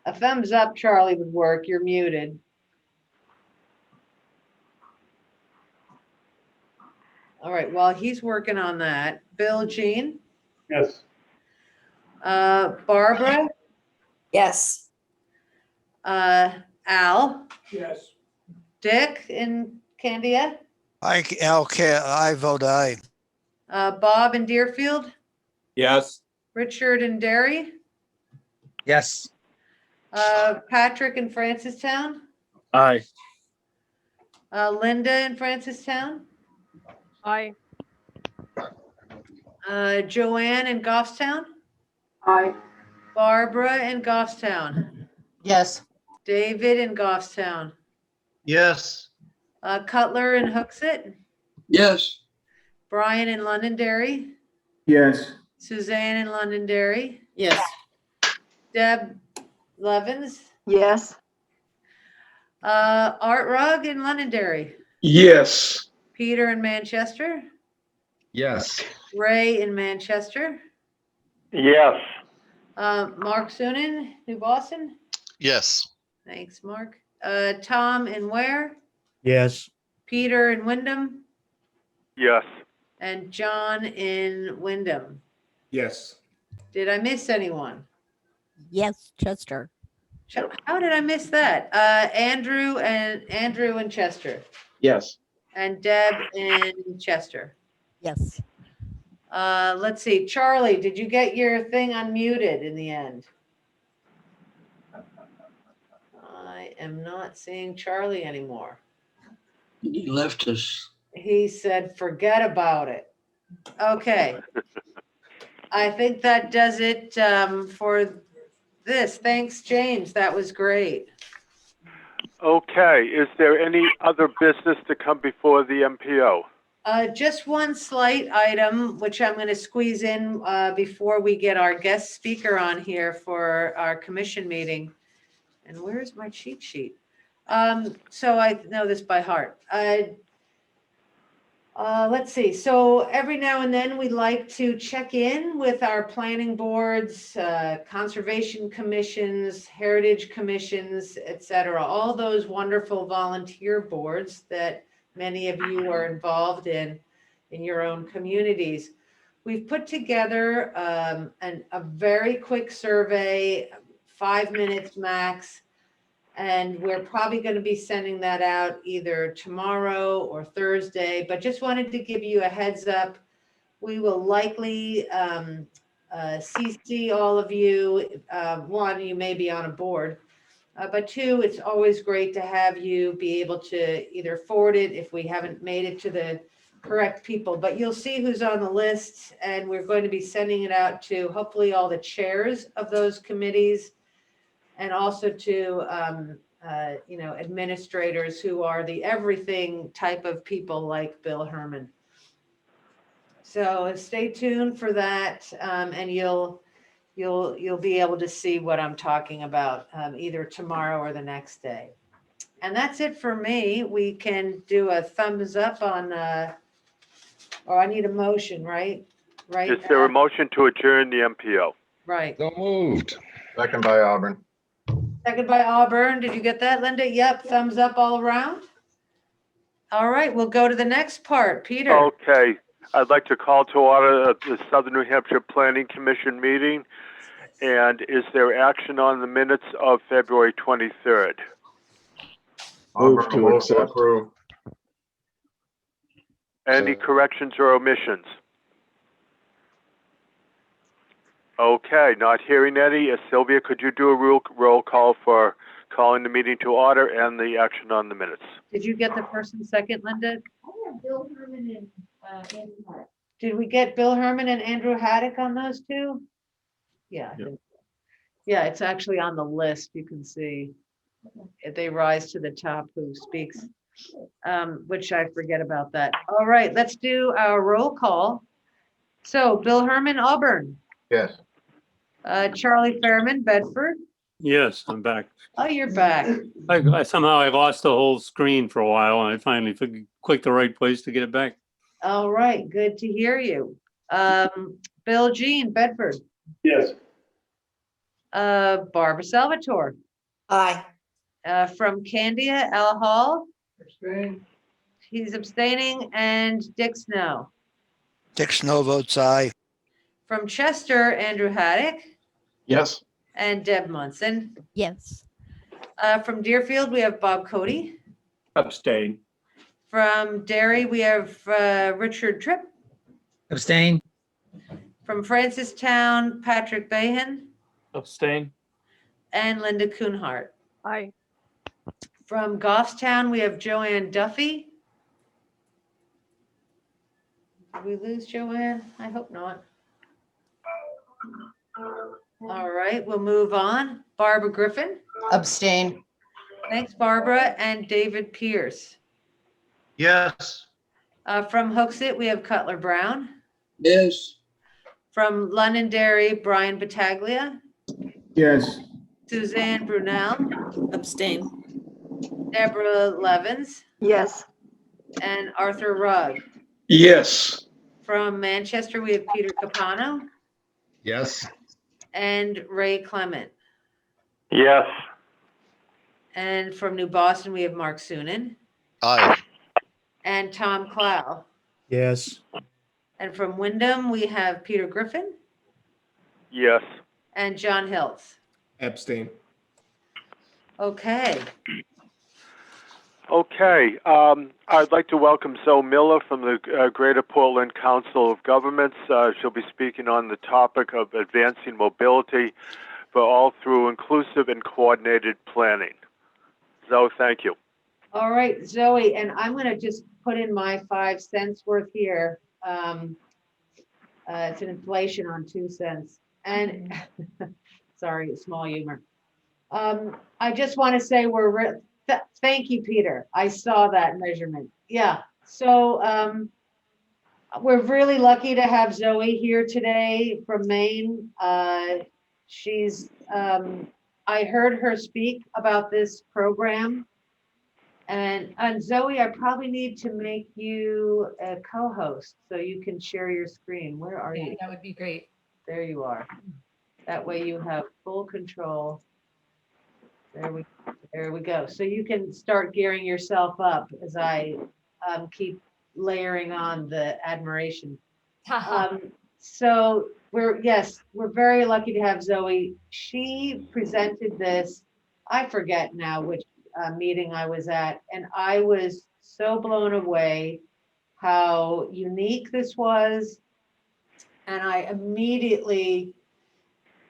A thumbs up, Charlie, would work. You're muted. All right, while he's working on that, Bill, Jean, Yes. Barbara, Yes. Al, Yes. Dick in Candia, Okay, I vote aye. Bob in Deerfield, Yes. Richard in Derry, Yes. Patrick in Francistown, Aye. Linda in Francistown, Aye. Joanne in Goffstown, Aye. Barbara in Goffstown, Yes. David in Goffstown, Yes. Cutler in Hooksett, Yes. Brian in Londonderry, Yes. Suzanne in Londonderry, Yes. Deb Levens, Yes. Art Rugg in Londonderry, Yes. Peter in Manchester, Yes. Ray in Manchester, Yes. Mark Sunin, New Boston. Yes. Thanks, Mark. Tom in Ware, Yes. Peter in Wyndham, Yes. and John in Wyndham. Yes. Did I miss anyone? Yes, Chester. How did I miss that? Andrew in Chester, Yes. and Deb in Chester. Yes. Let's see, Charlie, did you get your thing unmuted in the end? I am not seeing Charlie anymore. He left us. He said, forget about it. Okay. I think that does it for this. Thanks, James. That was great. Okay. Is there any other business to come before the MPO? Just one slight item, which I'm going to squeeze in before we get our guest speaker on here for our commission meeting. And where's my cheat sheet? So I know this by heart. Let's see. So every now and then we like to check in with our planning boards, conservation commissions, heritage commissions, etc. All those wonderful volunteer boards that many of you are involved in your own communities. We've put together a very quick survey, 5 minutes max. And we're probably going to be sending that out either tomorrow or Thursday, but just wanted to give you a heads up. We will likely CC all of you. One, you may be on a board, but two, it's always great to have you be able to either forward it if we haven't made it to the correct people, but you'll see who's on the list, and we're going to be sending it out to hopefully all the chairs of those committees, and also to administrators who are the everything type of people like Bill Herman. So stay tuned for that, and you'll be able to see what I'm talking about either tomorrow or the next day. And that's it for me. We can do a thumbs up on, or I need a motion, right? Right. Is there a motion to adjourn the MPO? Right. So moved. Second by Auburn. Second by Auburn. Did you get that, Linda? Yep. Thumbs up all around. All right. We'll go to the next part. Peter. Okay. I'd like to call to order the Southern New Hampshire Planning Commission meeting. And is there action on the minutes of February 23rd? Move to accept. Any corrections or omissions? Okay, not hearing any. Sylvia, could you do a roll call for calling the meeting to order and the action on the minutes? Did you get the first and second, Linda? I have Bill Herman and Andrew Hart. Did we get Bill Herman and Andrew Haddock on those two? Yeah. Yep. Yeah, it's actually on the list. You can see they rise to the top who speaks, which I forget about that. All right, let's do our roll call. So Bill Herman, Auburn. Yes. Charlie Fairman, Bedford. Yes, I'm back. Oh, you're back. I somehow I lost the whole screen for a while, and I finally clicked the right place to get it back. All right, good to hear you. Bill Jean, Bedford. Yes. Barbara Salvatore. Aye. From Candia, Al Hall. Abstain. He's abstaining. And Dick Snow. Dick Snow votes aye. From Chester, Andrew Haddock. Yes. And Deb Munson. Yes. From Deerfield, we have Bob Cody. Abstain. From Derry, we have Richard Tripp. Abstain? From Francistown, Patrick Bahan Abstain. and Linda Kuhnhart. Aye. From Goffstown, we have Joanne Duffy. Did we lose Joanne? I hope not. All right, we'll move on. Barbara Griffin. Abstain. Thanks, Barbara. And David Pierce. Yes. From Hooksett, we have Cutler Brown. Yes. From Londonderry, Brian Battaglia. Yes. Suzanne Brunel. Abstain. Deborah Levins. Yes. And Arthur Rugg. Yes. From Manchester, we have Peter Capano Yes. and Ray Clement. Yes. And from New Boston, we have Mark Sunin Aye. and Tom Clow. Yes. And from Wyndham, we have Peter Griffin Yes. and John Hiltz. Abstain. Okay. Okay. I'd like to welcome Zoe Miller from the Greater Portland Council of Governments. She'll be speaking on the topic of advancing mobility for all through inclusive and coordinated planning. Zoe, thank you. All right, Zoe, and I'm going to just put in my 5 cents worth here. It's an inflation on 2 cents. And sorry, small humor. I just want to say thank you, Peter. I saw that measurement. Yeah. So we're really lucky to have Zoe here today from Maine. She's I heard her speak about this program. And Zoe, I probably need to make you a co-host so you can share your screen. Where are you? That would be great. There you are. That way you have full control. There we go. So you can start gearing yourself up as I keep layering on the admiration. So we're very lucky to have Zoe. She presented this, I forget now which meeting I was at, and I was so blown away how unique this was. And I immediately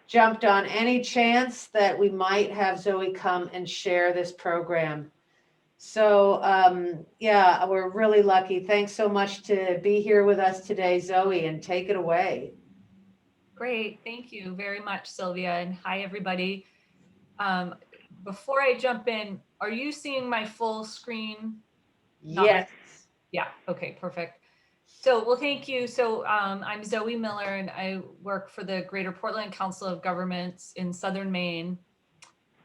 jumped on any chance that we might have Zoe come and share this program. So, yeah, we're really lucky. Thanks so much to be here with us today, Zoe, and take it away. Great, thank you very much, Sylvia, and hi, everybody. Before I jump in, are you seeing my full screen? Yes. Yeah, okay, perfect. So, well, thank you. So I'm Zoe Miller, and I work for the Greater Portland Council of Governments in Southern Maine.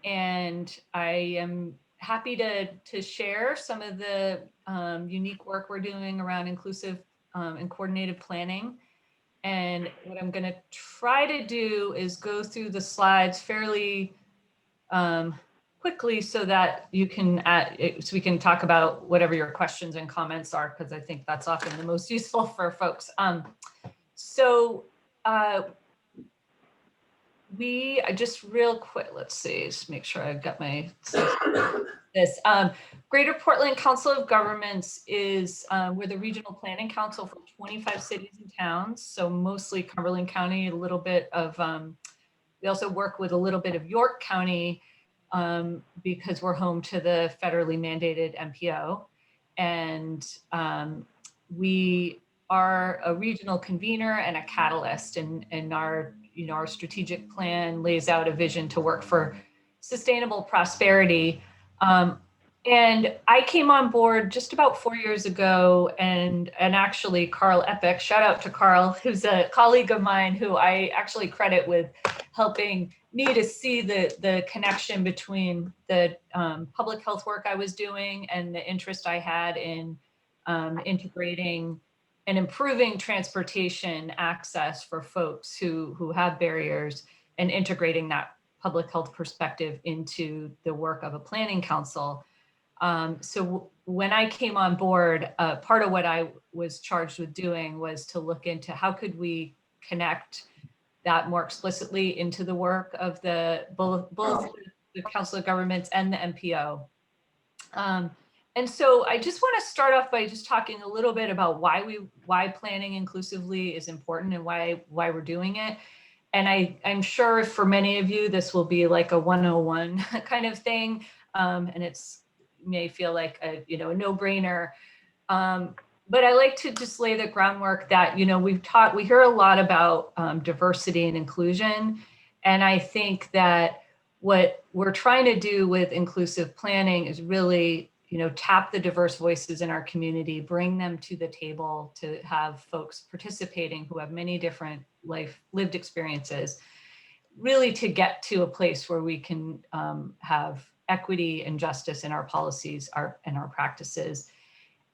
And I am happy to share some of the unique work we're doing around inclusive and coordinated planning. And what I'm going to try to do is go through the slides fairly quickly so that you can so we can talk about whatever your questions and comments are, because I think that's often the most useful for folks. We just real quick, let's see, just make sure I've got my this. Greater Portland Council of Governments is we're the regional planning council for 25 cities and towns, so mostly Cumberland County, a little bit of we also work with a little bit of York County because we're home to the federally mandated MPO. And we are a regional convener and a catalyst, and our our strategic plan lays out a vision to work for sustainable prosperity. And I came on board just about 4 years ago, and actually Carl Epic, shout out to Carl, who's a colleague of mine who I actually credit with helping me to see the connection between the public health work I was doing and the interest I had in integrating and improving transportation access for folks who have barriers, and integrating that public health perspective into the work of a planning council. So when I came on board, part of what I was charged with doing was to look into how could we connect that more explicitly into the work of both the Council of Governments and the MPO. And so I just want to start off by just talking a little bit about why planning inclusively is important and why we're doing it. And I'm sure for many of you, this will be like a 101 kind of thing. And it's may feel like a no-brainer. But I like to just lay the groundwork that, we hear a lot about diversity and inclusion. And I think that what we're trying to do with inclusive planning is really tap the diverse voices in our community, bring them to the table to have folks participating who have many different lived experiences, really to get to a place where we can have equity and justice in our policies, and our practices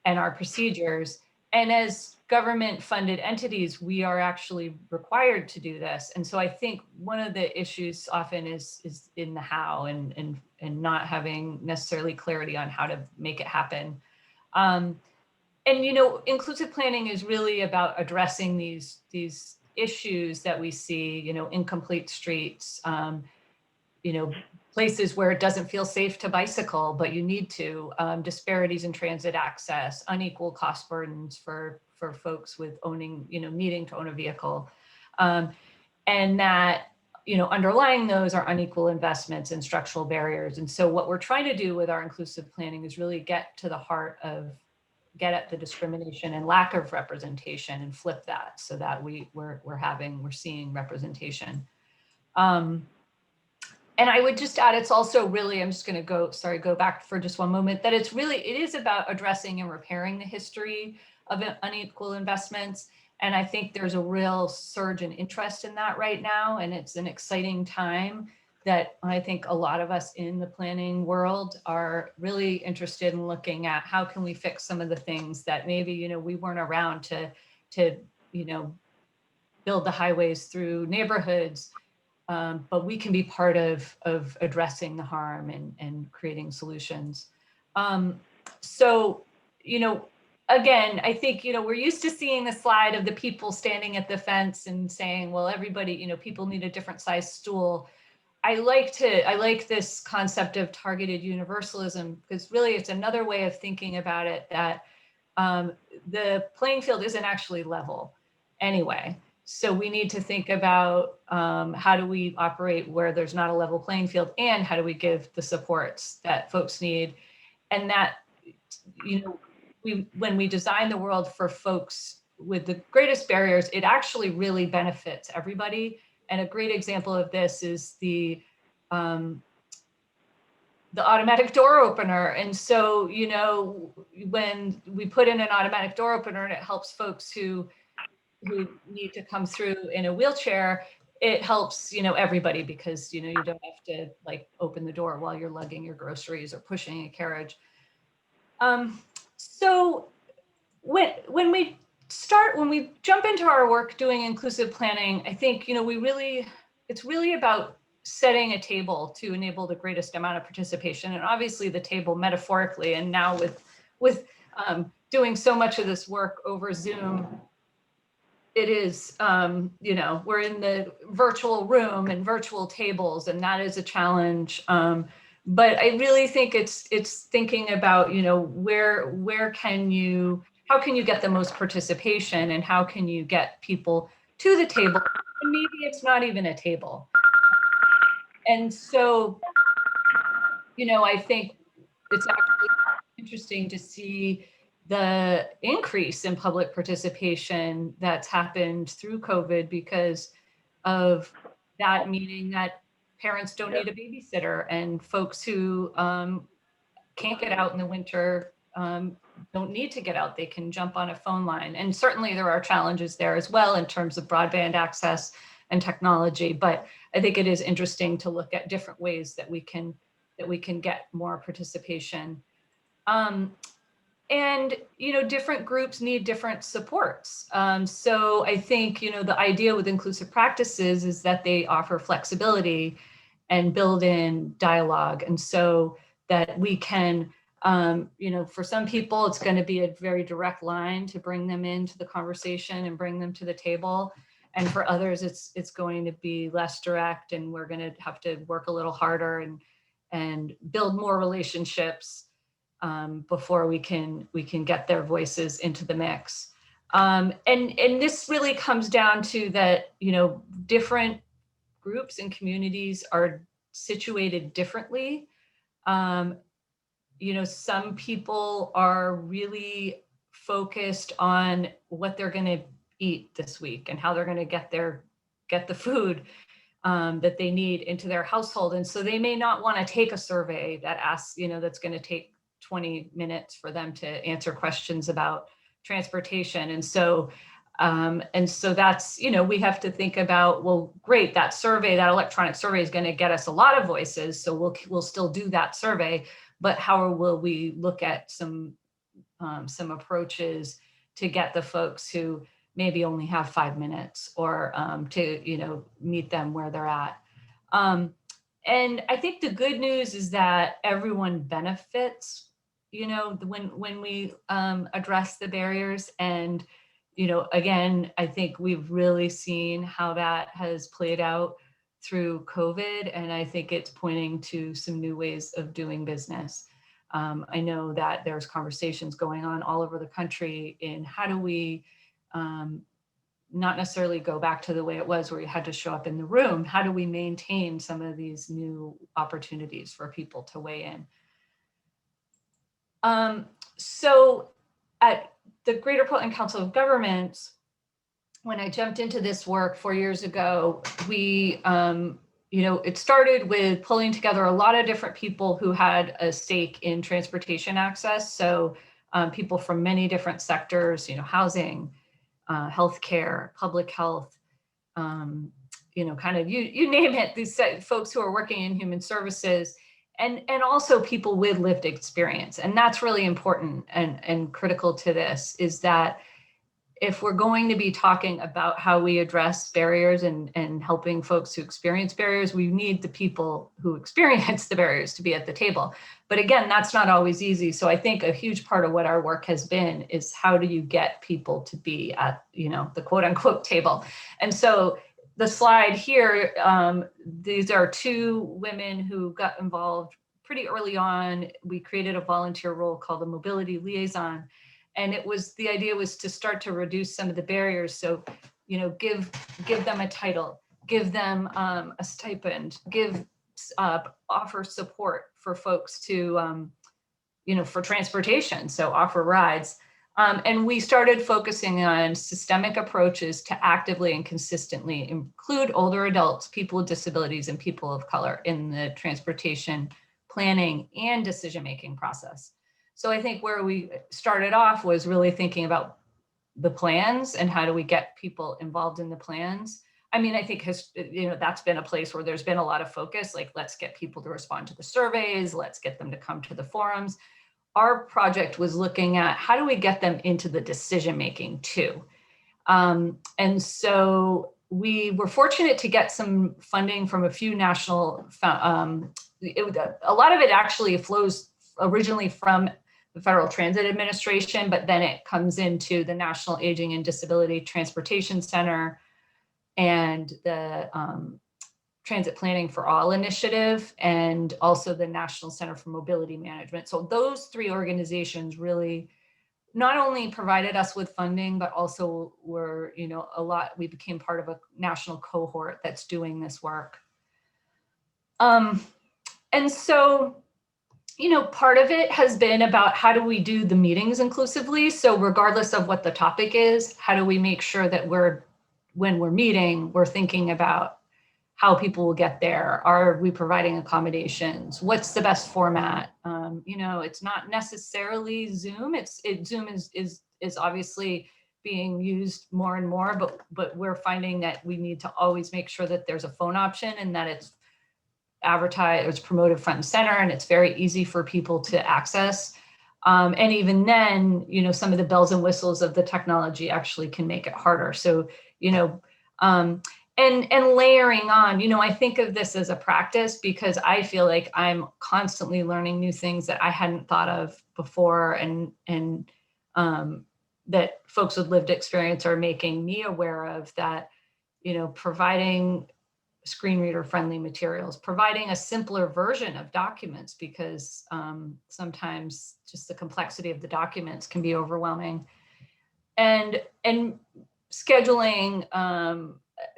and our procedures. And as government funded entities, we are actually required to do this. And so I think one of the issues often is in the how, and not having necessarily clarity on how to make it happen. And inclusive planning is really about addressing these issues that we see, incomplete streets, places where it doesn't feel safe to bicycle, but you need to, disparities in transit access, unequal cost burdens for folks with needing to own a vehicle. And that, underlying those are unequal investments and structural barriers. And so what we're trying to do with our inclusive planning is really get to the heart of, get at the discrimination and lack of representation and flip that so that we're seeing representation. And I would just add, it's also really, I'm just going to go back for just one moment, that it is about addressing and repairing the history of unequal investments. And I think there's a real surge in interest in that right now. And it's an exciting time that I think a lot of us in the planning world are really interested in looking at how can we fix some of the things that maybe, we weren't around to build the highways through neighborhoods. But we can be part of addressing the harm and creating solutions. So, again, I think, we're used to seeing the slide of the people standing at the fence and saying, well, everybody, people need a different size stool. I like this concept of targeted universalism, because really it's another way of thinking about it, that the playing field isn't actually level anyway. So we need to think about how do we operate where there's not a level playing field, and how do we give the supports that folks need. and that, when we design the world for folks with the greatest barriers, it actually really benefits everybody. And a great example of this is the automatic door opener. And so, when we put in an automatic door opener and it helps folks who need to come through in a wheelchair, it helps, everybody, because, you don't have to like open the door while you're lugging your groceries or pushing a carriage. So when we jump into our work doing inclusive planning, I think, it's really about setting a table to enable the greatest amount of participation. And obviously the table metaphorically, and now with doing so much of this work over Zoom, it is, we're in the virtual room and virtual tables, and that is a challenge. But I really think it's thinking about, how can you get the most participation, and how can you get people to the table? And maybe it's not even a table. And so, I think it's actually interesting to see the increase in public participation that's happened through COVID because of that, meaning that parents don't need a babysitter, and folks who can't get out in the winter don't need to get out. They can jump on a phone line. And certainly there are challenges there as well in terms of broadband access and technology. But I think it is interesting to look at different ways that we can get more participation. And, different groups need different supports. So I think, the idea with inclusive practices is that they offer flexibility and build in dialogue. And so that we can, for some people, it's going to be a very direct line to bring them into the conversation and bring them to the table. And for others, it's going to be less direct, and we're going to have to work a little harder and build more relationships before we can get their voices into the mix. And this really comes down to that, different groups and communities are situated differently. Some people are really focused on what they're going to eat this week and how they're going to get the food that they need into their household. And so they may not want to take a survey that asks, that's going to take 20 minutes for them to answer questions about transportation. And so that's, we have to think about, well, great, that electronic survey is going to get us a lot of voices. So we'll still do that survey, but how will we look at some approaches to get the folks who maybe only have 5 minutes, or to, meet them where they're at. And I think the good news is that everyone benefits, when we address the barriers. And, again, I think we've really seen how that has played out through COVID. And I think it's pointing to some new ways of doing business. I know that there's conversations going on all over the country in how do we not necessarily go back to the way it was where you had to show up in the room. How do we maintain some of these new opportunities for people to weigh in? So at the Greater Portland Council of Governments, when I jumped into this work 4 years ago, we, it started with pulling together a lot of different people who had a stake in transportation access. So people from many different sectors, housing, healthcare, public health, kind of you name it, these folks who are working in human services, and also people with lived experience. And that's really important and critical to this, is that if we're going to be talking about how we address barriers and helping folks who experience barriers, we need the people who experience the barriers to be at the table. But again, that's not always easy. So I think a huge part of what our work has been is how do you get people to be at, the quote unquote table. And so the slide here, these are two women who got involved pretty early on. We created a volunteer role called the Mobility Liaison. And the idea was to start to reduce some of the barriers. So, give them a title, give them a stipend, offer support for folks to for transportation, so offer rides. And we started focusing on systemic approaches to actively and consistently include older adults, people with disabilities, and people of color in the transportation planning and decision-making process. So I think where we started off was really thinking about the plans and how do we get people involved in the plans. I mean, I think that's been a place where there's been a lot of focus, like let's get people to respond to the surveys, let's get them to come to the forums. Our project was looking at how do we get them into the decision-making too. And so we were fortunate to get some funding from a few national, a lot of it actually flows originally from the Federal Transit Administration, but then it comes into the National Aging and Disability Transportation Center and the Transit Planning for All initiative, and also the National Center for Mobility Management. So those three organizations really not only provided us with funding, but also were, we became part of a national cohort that's doing this work. And so, part of it has been about how do we do the meetings inclusively? So regardless of what the topic is, how do we make sure that when we're meeting, we're thinking about how people will get there? Are we providing accommodations? What's the best format? It's not necessarily Zoom. Zoom is obviously being used more and more, but we're finding that we need to always make sure that there's a phone option and that it's advertised, it's promoted front and center, and it's very easy for people to access. And even then, some of the bells and whistles of the technology actually can make it harder. So, and layering on, I think of this as a practice because I feel like I'm constantly learning new things that I hadn't thought of before, and that folks with lived experience are making me aware of, that, providing screen reader friendly materials, providing a simpler version of documents, because sometimes just the complexity of the documents can be overwhelming, and scheduling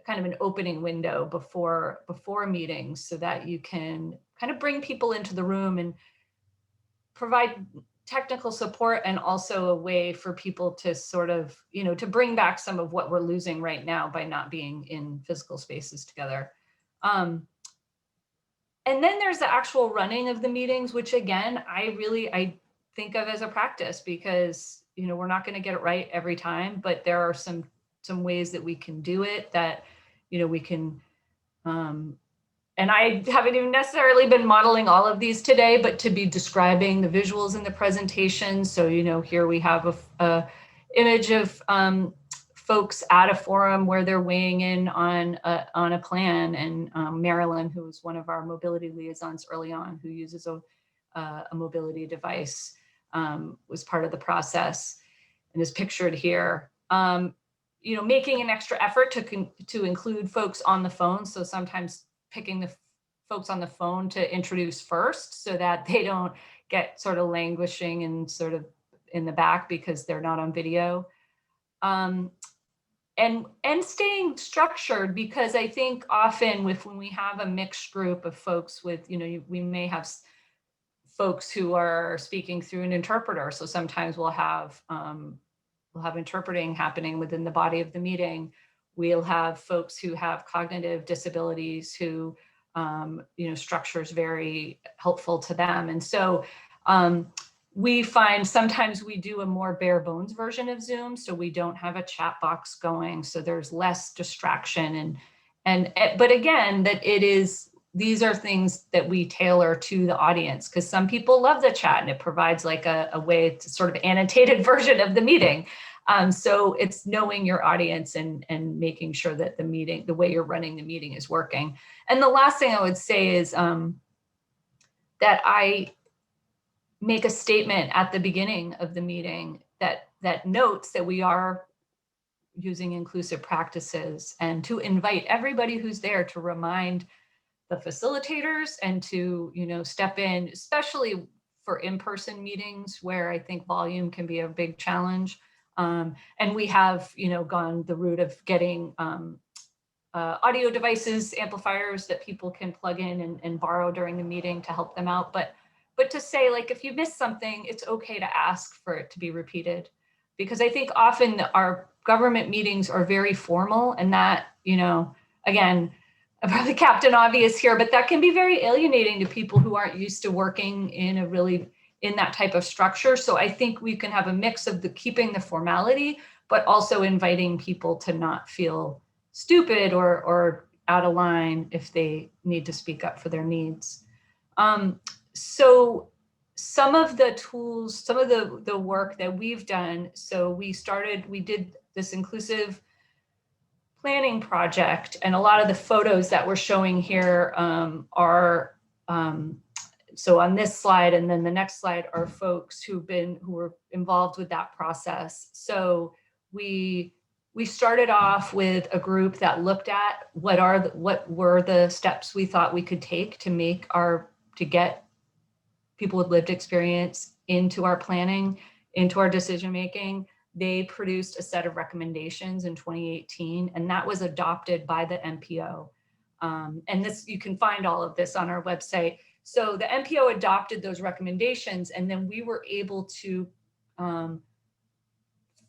kind of an opening window before meetings so that you can kind of bring people into the room and provide technical support, and also a way for people to sort of, to bring back some of what we're losing right now by not being in physical spaces together. And then there's the actual running of the meetings, which again, I think of as a practice, because, we're not going to get it right every time, but there are some ways that we can do it that, we can, and I haven't even necessarily been modeling all of these today, but to be describing the visuals in the presentation. So, here we have a image of folks at a forum where they're weighing in on a plan, and Marilyn, who was one of our mobility liaisons early on, who uses a mobility device, was part of the process and is pictured here. Making an extra effort to include folks on the phone. So sometimes picking the folks on the phone to introduce first so that they don't get sort of languishing and sort of in the back because they're not on video. And staying structured, because I think often when we have a mixed group of folks with, we may have folks who are speaking through an interpreter. So sometimes we'll have interpreting happening within the body of the meeting. We'll have folks who have cognitive disabilities who, structure is very helpful to them. And so we find sometimes we do a more bare bones version of Zoom. So we don't have a chat box going. So there's less distraction. But again, these are things that we tailor to the audience, because some people love the chat and it provides like a way to sort of annotated version of the meeting. So it's knowing your audience and making sure that the way you're running the meeting is working. And the last thing I would say is that I make a statement at the beginning of the meeting that notes that we are using inclusive practices, and to invite everybody who's there to remind the facilitators and to, step in, especially for in-person meetings where I think volume can be a big challenge. And we have, gone the route of getting audio devices, amplifiers that people can plug in and borrow during the meeting to help them out. But but to say, like, if you miss something, it's okay to ask for it to be repeated. Because I think often our government meetings are very formal, and that, you know, again, I'm probably Captain Obvious here, but that can be very alienating to people who aren't used to working in a really, in that type of structure. So I think we can have a mix of the keeping the formality, but also inviting people to not feel stupid or out of line if they need to speak up for their needs. So some of the tools, some of the work that we've done, so we did this inclusive planning project, and a lot of the photos that we're showing here are, so on this slide and then the next slide are folks who were involved with that process. So we started off with a group that looked at what were the steps we thought we could take to get people with lived experience into our planning, into our decision making. They produced a set of recommendations in 2018, and that was adopted by the MPO. And this, you can find all of this on our website. So the MPO adopted those recommendations, and then we were able to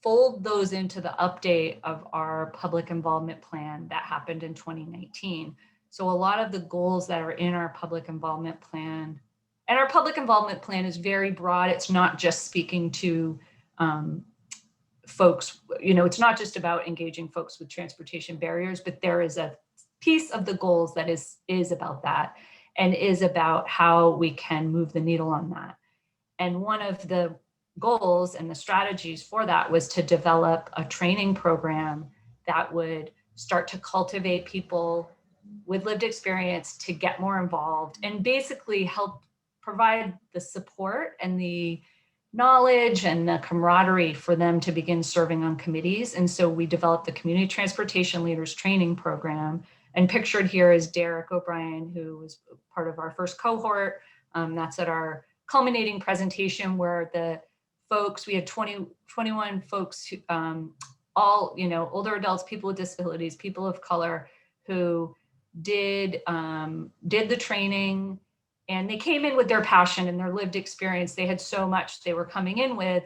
fold those into the update of our public involvement plan that happened in 2019. So a lot of the goals that are in our public involvement plan, and our public involvement plan is very broad. It's not just speaking to folks, you know, it's not just about engaging folks with transportation barriers, but there is a piece of the goals that is about that, and is about how we can move the needle on that. And one of the goals and the strategies for that was to develop a training program that would start to cultivate people with lived experience to get more involved and basically help provide the support and the knowledge and the camaraderie for them to begin serving on committees. And so we developed the Community Transportation Leaders Training Program. And pictured here is Derek O'Brien, who was part of our first cohort. That's at our culminating presentation where the folks, we had 21 folks, who, all, you know, older adults, people with disabilities, people of color, who did the training, and they came in with their passion and their lived experience. They had so much they were coming in with,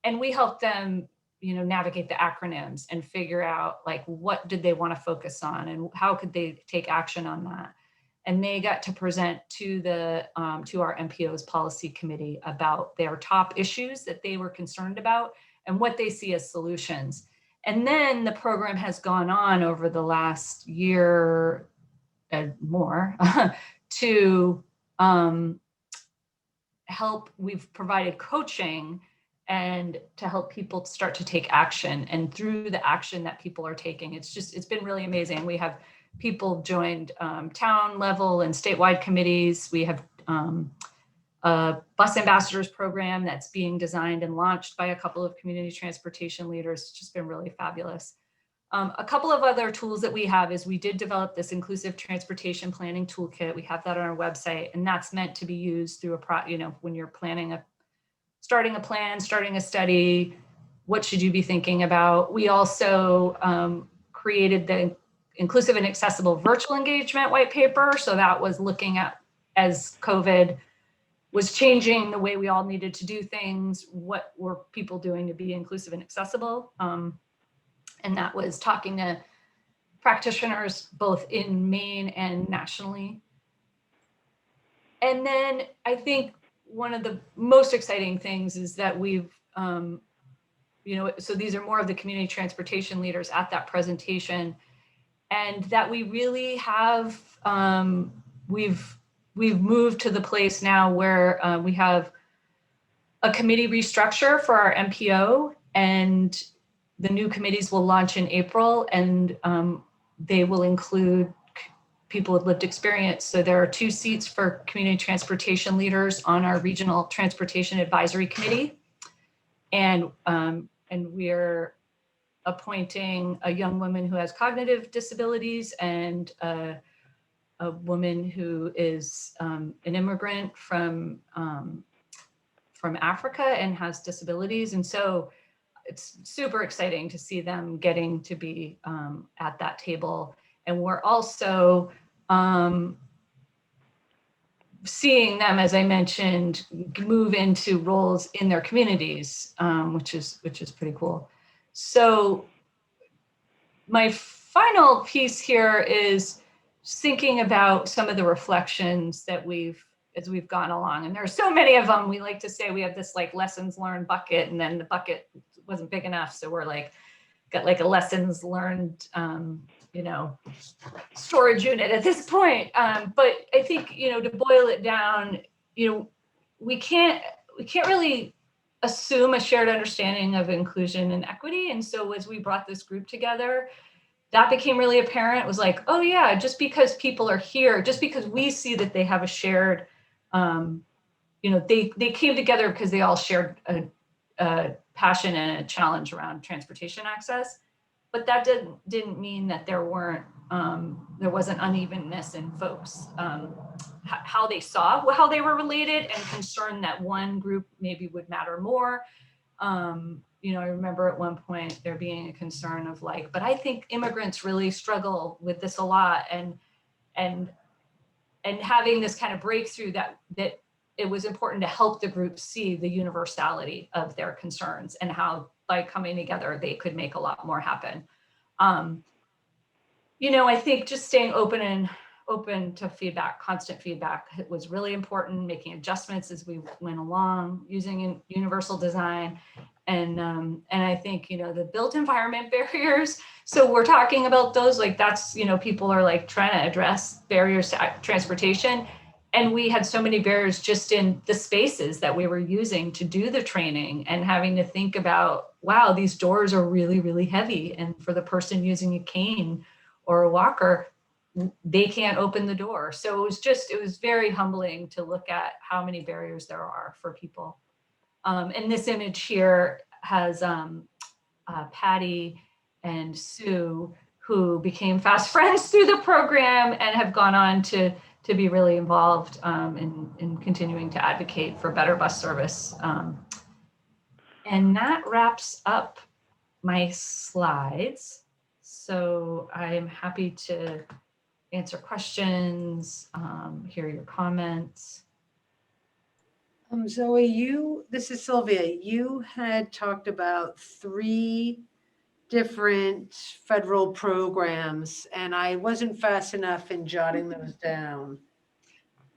and we helped them, you know, navigate the acronyms and figure out, like, what did they want to focus on and how could they take action on that. And they got to present to to our MPO's policy committee about their top issues that they were concerned about and what they see as solutions. And then the program has gone on over the last year and more to help. We've provided coaching and to help people start to take action. And through the action that people are taking, it's been really amazing. We have people joined town level and statewide committees. We have a bus ambassadors program that's being designed and launched by a couple of community transportation leaders. It's just been really fabulous. A couple of other tools that we have is we did develop this inclusive transportation planning toolkit. We have that on our website, and that's meant to be used through when you're planning starting a plan, starting a study, what should you be thinking about? We also created the Inclusive and Accessible Virtual Engagement white paper. So that was looking at, as COVID was changing the way we all needed to do things, what were people doing to be inclusive and accessible? And that was talking to practitioners both in Maine and nationally. And then I think one of the most exciting things is that we've, so these are more of the community transportation leaders at that presentation, and that we really have, we've moved to the place now where we have a committee restructure for our MPO, and the new committees will launch in April, and they will include people with lived experience. So there are 2 seats for community transportation leaders on our regional transportation advisory committee. And we're appointing a young woman who has cognitive disabilities and a woman who is an immigrant from Africa and has disabilities. And so it's super exciting to see them getting to be at that table. And we're also seeing them, as I mentioned, move into roles in their communities, which is pretty cool. So my final piece here is thinking about some of the reflections that as we've gone along, and there's so many of them. We like to say we have this like lessons learned bucket, and then the bucket wasn't big enough, so we're like got like a lessons learned storage unit at this point. But I think, to boil it down, we can't really assume a shared understanding of inclusion and equity. And so as we brought this group together, that became really apparent. It was like, oh yeah, just because people are here, just because we see that they have a shared, they came together because they all shared a passion and a challenge around transportation access. But that didn't mean that there wasn't unevenness in folks, how they saw how they were related, and concerned that one group maybe would matter more. I remember at one point there being a concern of like, but I think immigrants really struggle with this a lot, and having this kind of breakthrough that it was important to help the group see the universality of their concerns and how by coming together they could make a lot more happen. I think just staying open to feedback, constant feedback was really important, making adjustments as we went along, using universal design. And I think, the built environment barriers. So we're talking about those, like that's, people are like trying to address barriers to transportation. And we had so many barriers just in the spaces that we were using to do the training, and having to think about, wow, these doors are really, really heavy. And for the person using a cane or a walker, they can't open the door. So it was very humbling to look at how many barriers there are for people. And this image here has Patty and Sue, who became fast friends through the program and have gone on to be really involved in continuing to advocate for better bus service. And that wraps up my slides. So I'm happy to answer questions, hear your comments. Zoe, this is Sylvia. You had talked about 3 different federal programs, and I wasn't fast enough in jotting those down.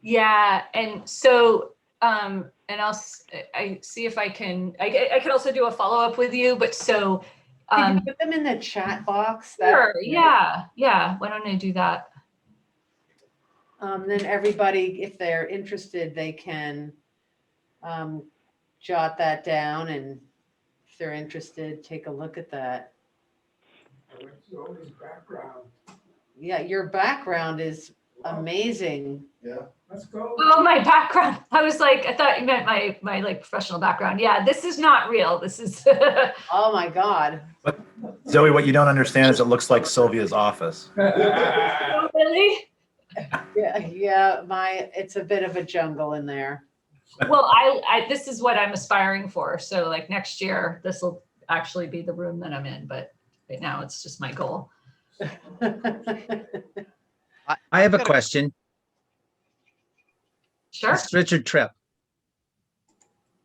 Yeah, and so, and I see if I can also do a follow-up with you, but so. Can you put them in the chat box? Sure, yeah, why don't I do that? Then everybody, if they're interested, they can jot that down, and if they're interested, take a look at that. Background. Yeah, your background is amazing. Yeah. Let's go. Oh, my background. I was like, I thought you meant my like professional background. Yeah, this is not real. This is. Oh my God. But Zoe, what you don't understand is it looks like Sylvia's office. Oh, really? Yeah, it's a bit of a jungle in there. Well, this is what I'm aspiring for. So like next year, this will actually be the room that I'm in, but right now it's just my goal. I have a question. Sure. It's Richard Tripp.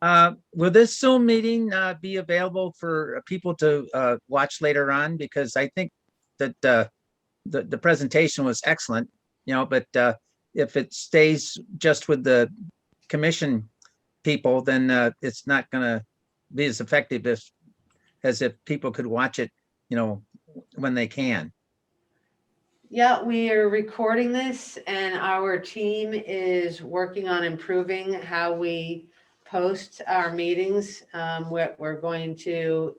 Will this Zoom meeting be available for people to watch later on? Because I think that the presentation was excellent, but if it stays just with the commission people, then it's not going to be as effective as if people could watch it, when they can. Yeah, we are recording this, and our team is working on improving how we post our meetings. We're going to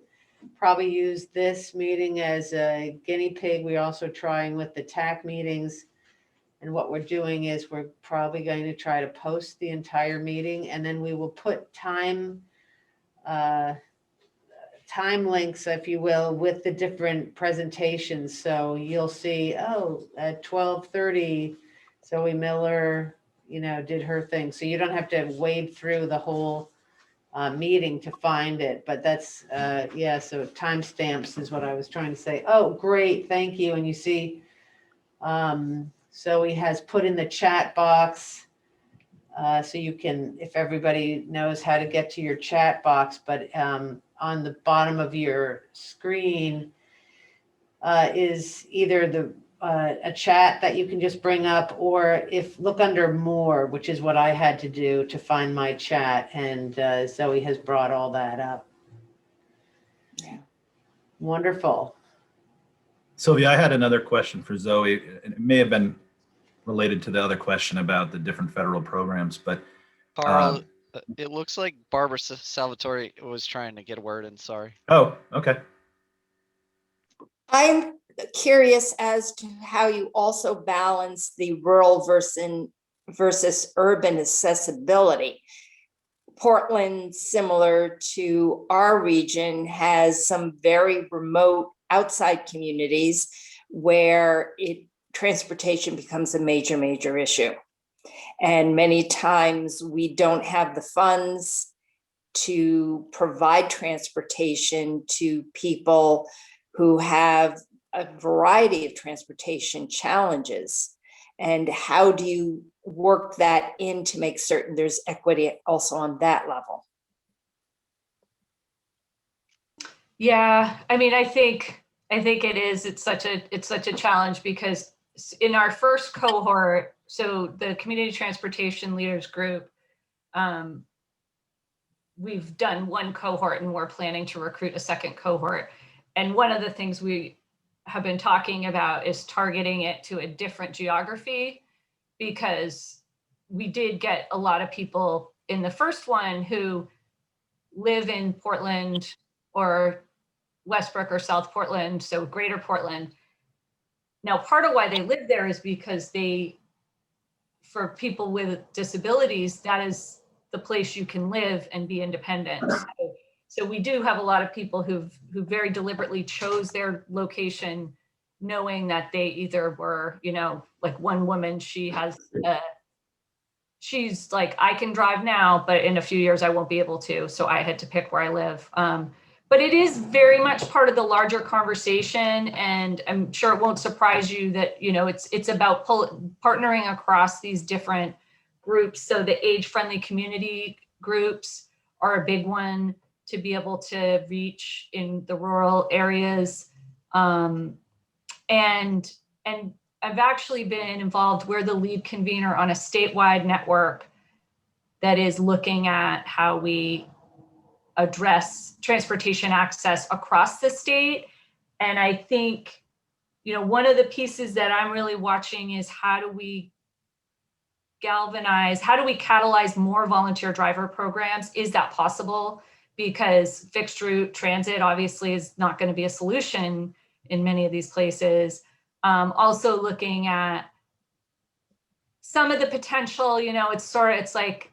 probably use this meeting as a guinea pig. We're also trying with the TAC meetings. And what we're doing is we're probably going to try to post the entire meeting, and then we will put time links, if you will, with the different presentations. So you'll see, at 12:30, Zoe Miller, did her thing. So you don't have to wade through the whole meeting to find it. But that's, so timestamps is what I was trying to say. Oh, great. Thank you. And you see, Zoe has put in the chat box So you can, if everybody knows how to get to your chat box, but on the bottom of your screen is either a chat that you can just bring up, or look under more, which is what I had to do to find my chat, and Zoe has brought all that up. Yeah. Wonderful. Sylvia, I had another question for Zoe. It may have been related to the other question about the different federal programs, but Carl, it looks like Barbara Salvatore was trying to get a word in. Sorry. oh, okay. I'm curious as to how you also balance the rural versus urban accessibility. Portland, similar to our region, has some very remote outside communities where transportation becomes a major issue. And many times we don't have the funds to provide transportation to people who have a variety of transportation challenges. And how do you work that in to make certain there's equity also on that level? Yeah, I mean, I think it is. It's such a challenge because in our first cohort, so the Community Transportation Leaders Group, we've done one cohort and we're planning to recruit a second cohort. And one of the things we have been talking about is targeting it to a different geography, because we did get a lot of people in the first one who live in Portland or Westbrook or South Portland, so greater Portland. Now, part of why they live there is because for people with disabilities, that is the place you can live and be independent. So we do have a lot of people who very deliberately chose their location, knowing that they either were, like one woman, she's like, I can drive now, but in a few years I won't be able to. So I had to pick where I live. But it is very much part of the larger conversation. And I'm sure it won't surprise you that, it's about partnering across these different groups. So the age-friendly community groups are a big one to be able to reach in the rural areas. And I've actually been involved. We're the lead convener on a statewide network that is looking at how we address transportation access across the state. And I think, one of the pieces that I'm really watching is how do we catalyze more volunteer driver programs? Is that possible? Because fixed route transit obviously is not going to be a solution in many of these places. Also looking at some of the potential, it's like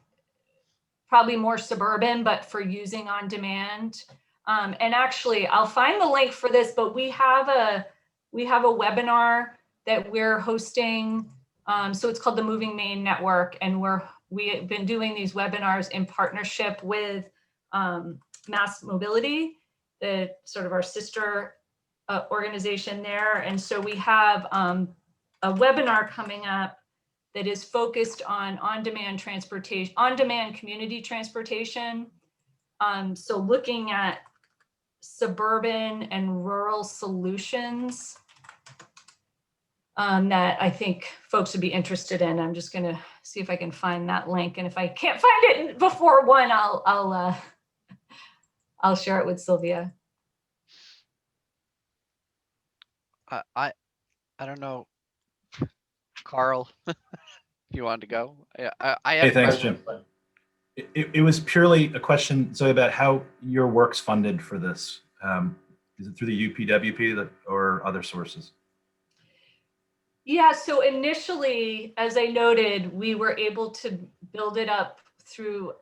probably more suburban, but for using on demand. And actually, I'll find the link for this, but we have a webinar that we're hosting. So it's called the Moving Maine Network, and we have been doing these webinars in partnership with Mass Mobility, the sort of our sister organization there. And so we have a webinar coming up that is focused on on-demand transportation, on-demand community transportation. So looking at suburban and rural solutions that I think folks would be interested in. I'm just gonna see if I can find that link. And if I can't find it before one, I'll share it with Sylvia. I don't know, Carl, if you wanted to go. I have Hey, thanks, Jim. It was purely a question, Zoe, about how your work's funded for this. Is it through the UPWP or other sources? Yeah, so initially, as I noted, we were able to build it up through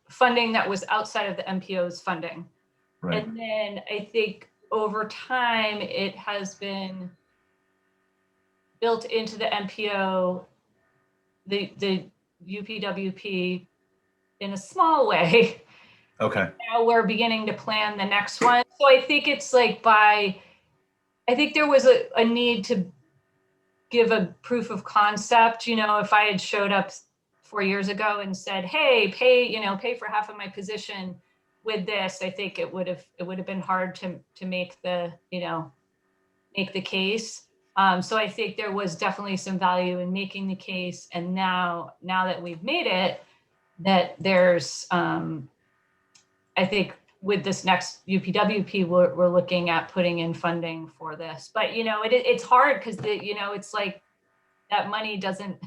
funding that was outside of the MPO's funding. Right. And then I think over time, it has been built into the MPO, the UPWP in a small way. Okay. Now we're beginning to plan the next one. So I think it's like I think there was a need to give a proof of concept. If I had showed up 4 years ago and said, hey, pay for half of my position with this, I think it would have been hard to make the, make the case. So I think there was definitely some value in making the case. And now that we've made it, that there's, I think with this next UPWP, we're looking at putting in funding for this. But, it's hard because it's like that money doesn't,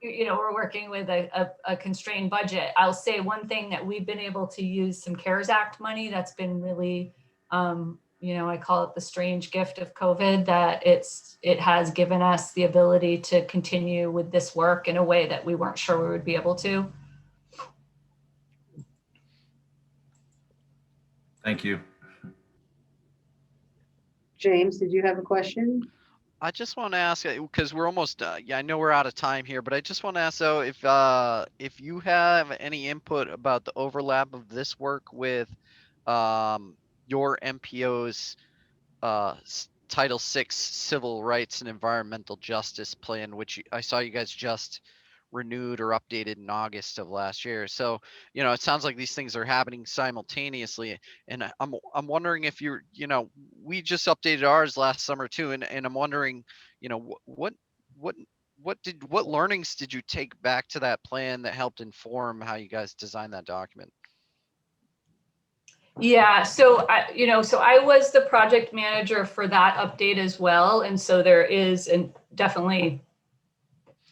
we're working with a constrained budget. I'll say one thing that we've been able to use some CARES Act money that's been really, I call it the strange gift of COVID, that it has given us the ability to continue with this work in a way that we weren't sure we would be able to. Thank you. James, did you have a question? I just want to ask, because we're almost, I know we're out of time here, but I just want to ask though, if you have any input about the overlap of this work with your MPO's Title VI Civil Rights and Environmental Justice Plan, which I saw you guys just renewed or updated in August of last year. So, it sounds like these things are happening simultaneously. And I'm wondering if we just updated ours last summer too. And I'm wondering, what learnings did you take back to that plan that helped inform how you guys designed that document? Yeah, so I was the project manager for that update as well. And so there is definitely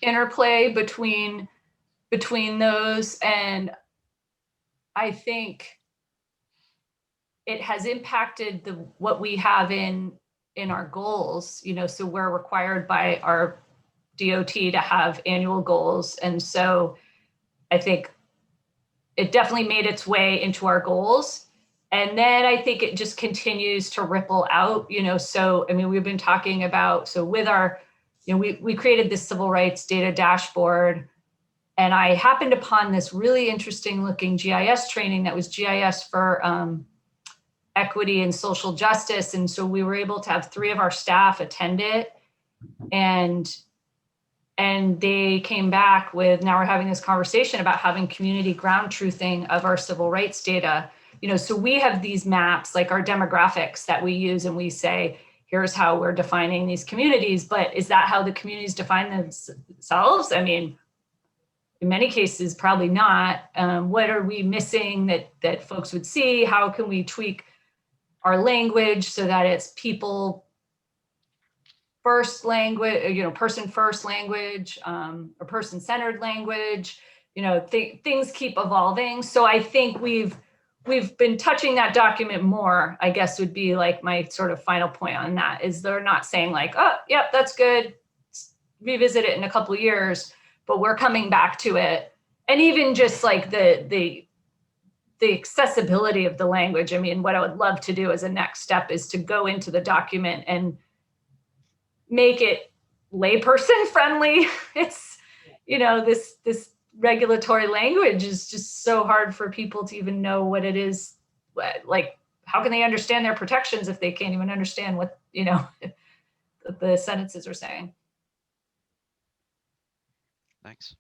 interplay between those. And I think it has impacted what we have in our goals, so we're required by our DOT to have annual goals. And so I think it definitely made its way into our goals. And then I think it just continues to ripple out, so, we've been talking about, so with our, we created this civil rights data dashboard, and I happened upon this really interesting looking GIS training that was GIS for equity and social justice. And so we were able to have 3 of our staff attend it, and they came back with, now we're having this conversation about having community ground truthing of our civil rights data. So we have these maps, like our demographics that we use, and we say, here's how we're defining these communities, but is that how the communities define themselves? In many cases, probably not. What are we missing that folks would see? How can we tweak our language so that it's people first language, person first language, or person centered language? Things keep evolving. So I think we've been touching that document more, I guess would be like my sort of final point on that, is they're not saying like, oh, yep, that's good, revisit it in a couple of years, but we're coming back to it. And even just like the accessibility of the language. What I would love to do as a next step is to go into the document and make it layperson friendly. It's, this regulatory language is just so hard for people to even know what it is. Like, how can they understand their protections if they can't even understand what, the sentences are saying? Thanks.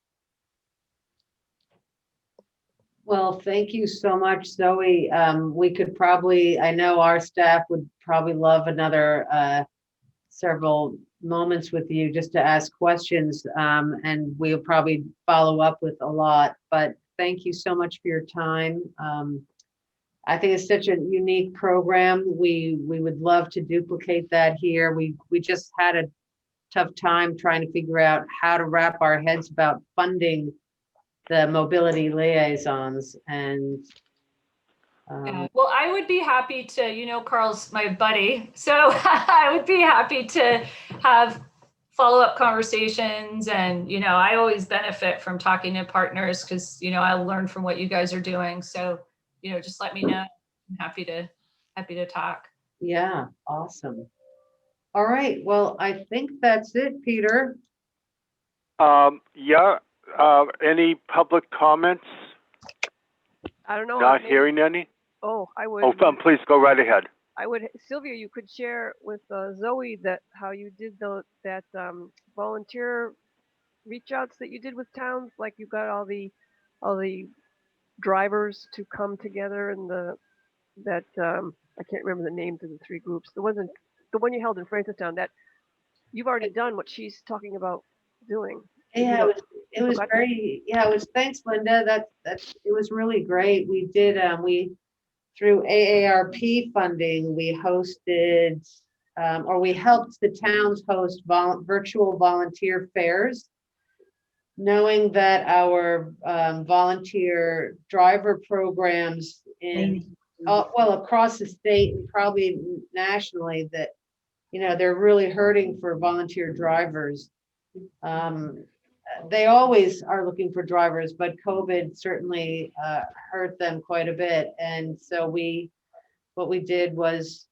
Well, thank you so much, Zoe. We could probably, I know our staff would probably love another several moments with you just to ask questions, and we'll probably follow up with a lot, but thank you so much for your time. I think it's such a unique program. We would love to duplicate that here. We just had a tough time trying to figure out how to wrap our heads about funding the mobility liaisons. And well, I would be happy to, Carl's my buddy, so I would be happy to have follow-up conversations. And, I always benefit from talking to partners because, I learn from what you guys are doing. So, just let me know. I'm happy to talk. yeah, awesome. All right, well, I think that's it, Peter. Yeah, any public comments? I don't know. Not hearing any? Oh, I would. Oh, please go right ahead. I would, Sylvia, you could share with Zoe that how you did that volunteer reach outs that you did with towns? Like you got all the drivers to come together and that I can't remember the names of the three groups. The one you held in Francistown, that you've already done what she's talking about doing. Yeah, it was very, yeah, it was, thanks, Linda. It was really great. We did, through AARP funding, we hosted, or we helped the towns host virtual volunteer fairs, knowing that our volunteer driver programs well, across the state and probably nationally, that, they're really hurting for volunteer drivers. They always are looking for drivers, but COVID certainly hurt them quite a bit. And so what we did was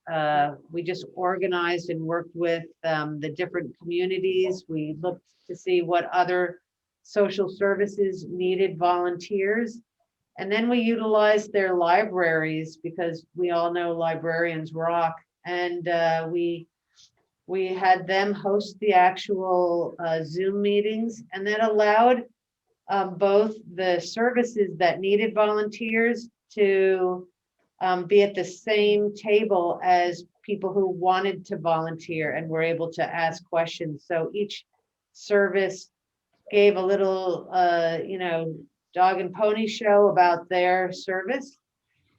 we just organized and worked with the different communities. We looked to see what other social services needed volunteers. And then we utilized their libraries, because we all know librarians rock. And we had them host the actual Zoom meetings, and that allowed both the services that needed volunteers to be at the same table as people who wanted to volunteer and were able to ask questions. So each service gave a little, dog and pony show about their service,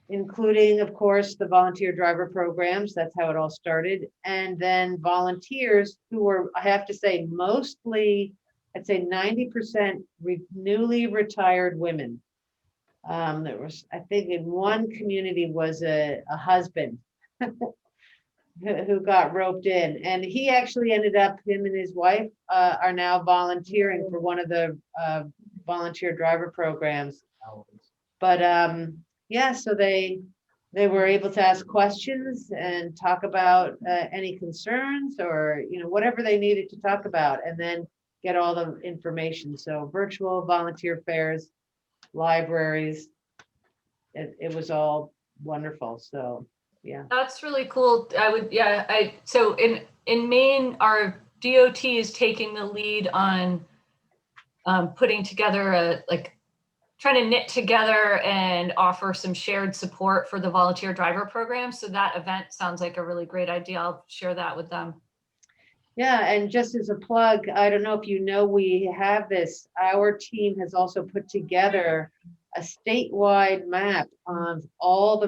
including, of course, the volunteer driver programs. That's how it all started. And then volunteers who were, I have to say, mostly, I'd say 90% newly retired women. There was, I think in one community was a husband who got roped in, and he actually ended up, him and his wife are now volunteering for one of the volunteer driver programs. But yeah, so they were able to ask questions and talk about any concerns or, whatever they needed to talk about, and then get all the information. So virtual volunteer fairs, libraries, it was all wonderful. So yeah. That's really cool. So in Maine, our DOT is taking the lead on putting together trying to knit together and offer some shared support for the volunteer driver program. So that event sounds like a really great idea. I'll share that with them. Yeah, and just as a plug, I don't know if you know, we have this, our team has also put together a statewide map of all the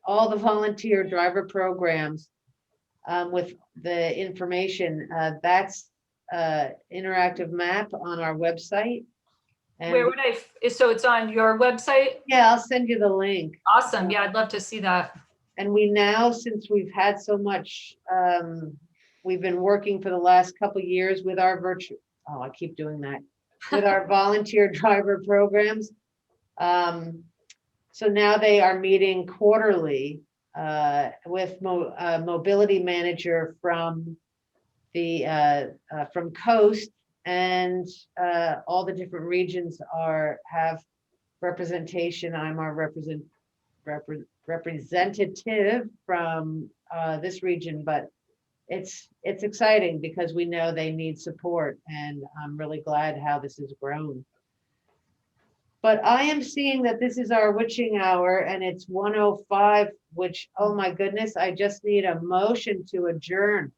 all the volunteer driver programs with the information. That's interactive map on our website. And where would so it's on your website? Yeah, I'll send you the link. Awesome. Yeah, I'd love to see that. And we now, since we've had so much, we've been working for the last couple of years with our I keep doing that, with our volunteer driver programs. So now they are meeting quarterly with mobility manager from from Coast, and all the different regions have representation. I'm our representative from this region, but it's exciting because we know they need support, and I'm really glad how this has grown. But I am seeing that this is our witching hour, and it's 1:05, which, oh my goodness, I just need a motion to adjourn.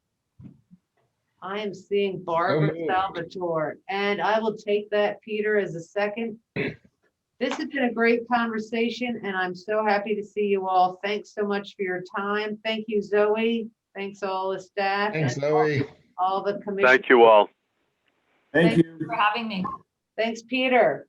I am seeing Barbara Salvatore, and I will take that, Peter, as a second. This has been a great conversation, and I'm so happy to see you all. Thanks so much for your time. Thank you, Zoe. Thanks all the staff. Thanks, and Zoe. all the commission. Thank you all. Thank you for having me. Thanks, Peter.